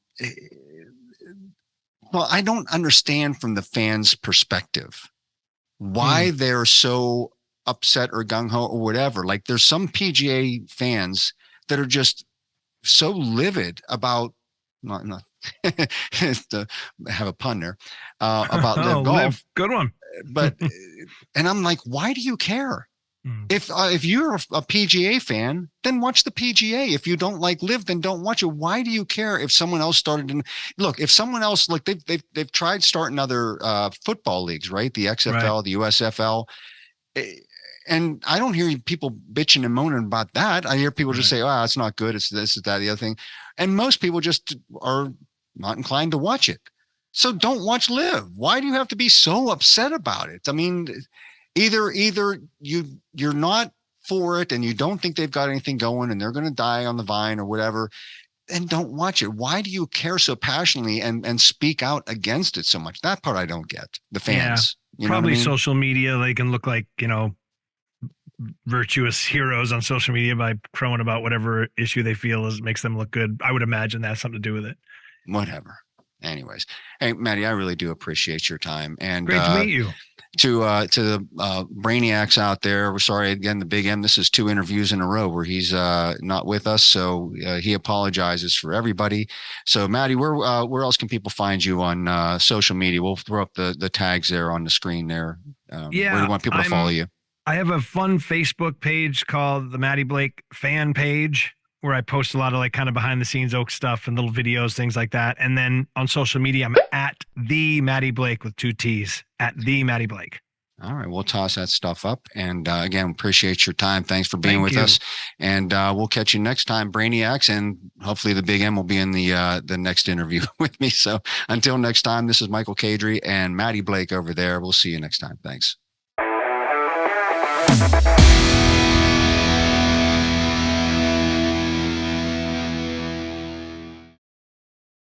S1: I don't understand from the fans' perspective why they're so upset or gung-ho or whatever. Like there's some PGA fans that are just so livid about not to have a pun there about LIV Golf.
S6: Good one.
S1: But and I'm like, why do you care? If you're a PGA fan, then watch the PGA. If you don't like LIV, then don't watch it. Why do you care if someone else started? If someone else, like they've tried starting other football leagues, right? The XFL, the USFL, and I don't hear people bitching and moaning about that. I hear people just say, "Oh, it's not good. It's this, it's that, the other thing," and most people just are not inclined to watch it. So don't watch LIV. Why do you have to be so upset about it? I mean, either you're not for it and you don't think they've got anything going and they're going to die on the vine or whatever, then don't watch it. Why do you care so passionately and speak out against it so much? That part I don't get. The fans.
S6: Yeah, probably social media. They can look like, virtuous heroes on social media by crowing about whatever issue they feel makes them look good. I would imagine that has something to do with it.
S1: Whatever. Anyways, hey, Matty, I really do appreciate your time. And
S6: great to meet you.
S1: To the brainiacs out there, we're sorry again, the Big M. This is 2 interviews in a row where he's not with us, so he apologizes for everybody. So, Matty, where else can people find you on social media? We'll throw up the tags there on the screen there. Where do you want people to follow you?
S6: I have a fun Facebook page called the Matty Blake fan page, where I post a lot of like kind of behind the scenes Oak stuff and little videos, things like that. And then on social media, I'm at the Matty Blake with 2 T's, at the Matty Blake.
S1: All right. We'll toss that stuff up. And again, appreciate your time. Thanks for being with us. And we'll catch you next time, Brainiacs. And hopefully the Big M will be in the next interview with me. So until next time, this is Michael Kadrie and Matty Blake over there. We'll see you next time. Thanks.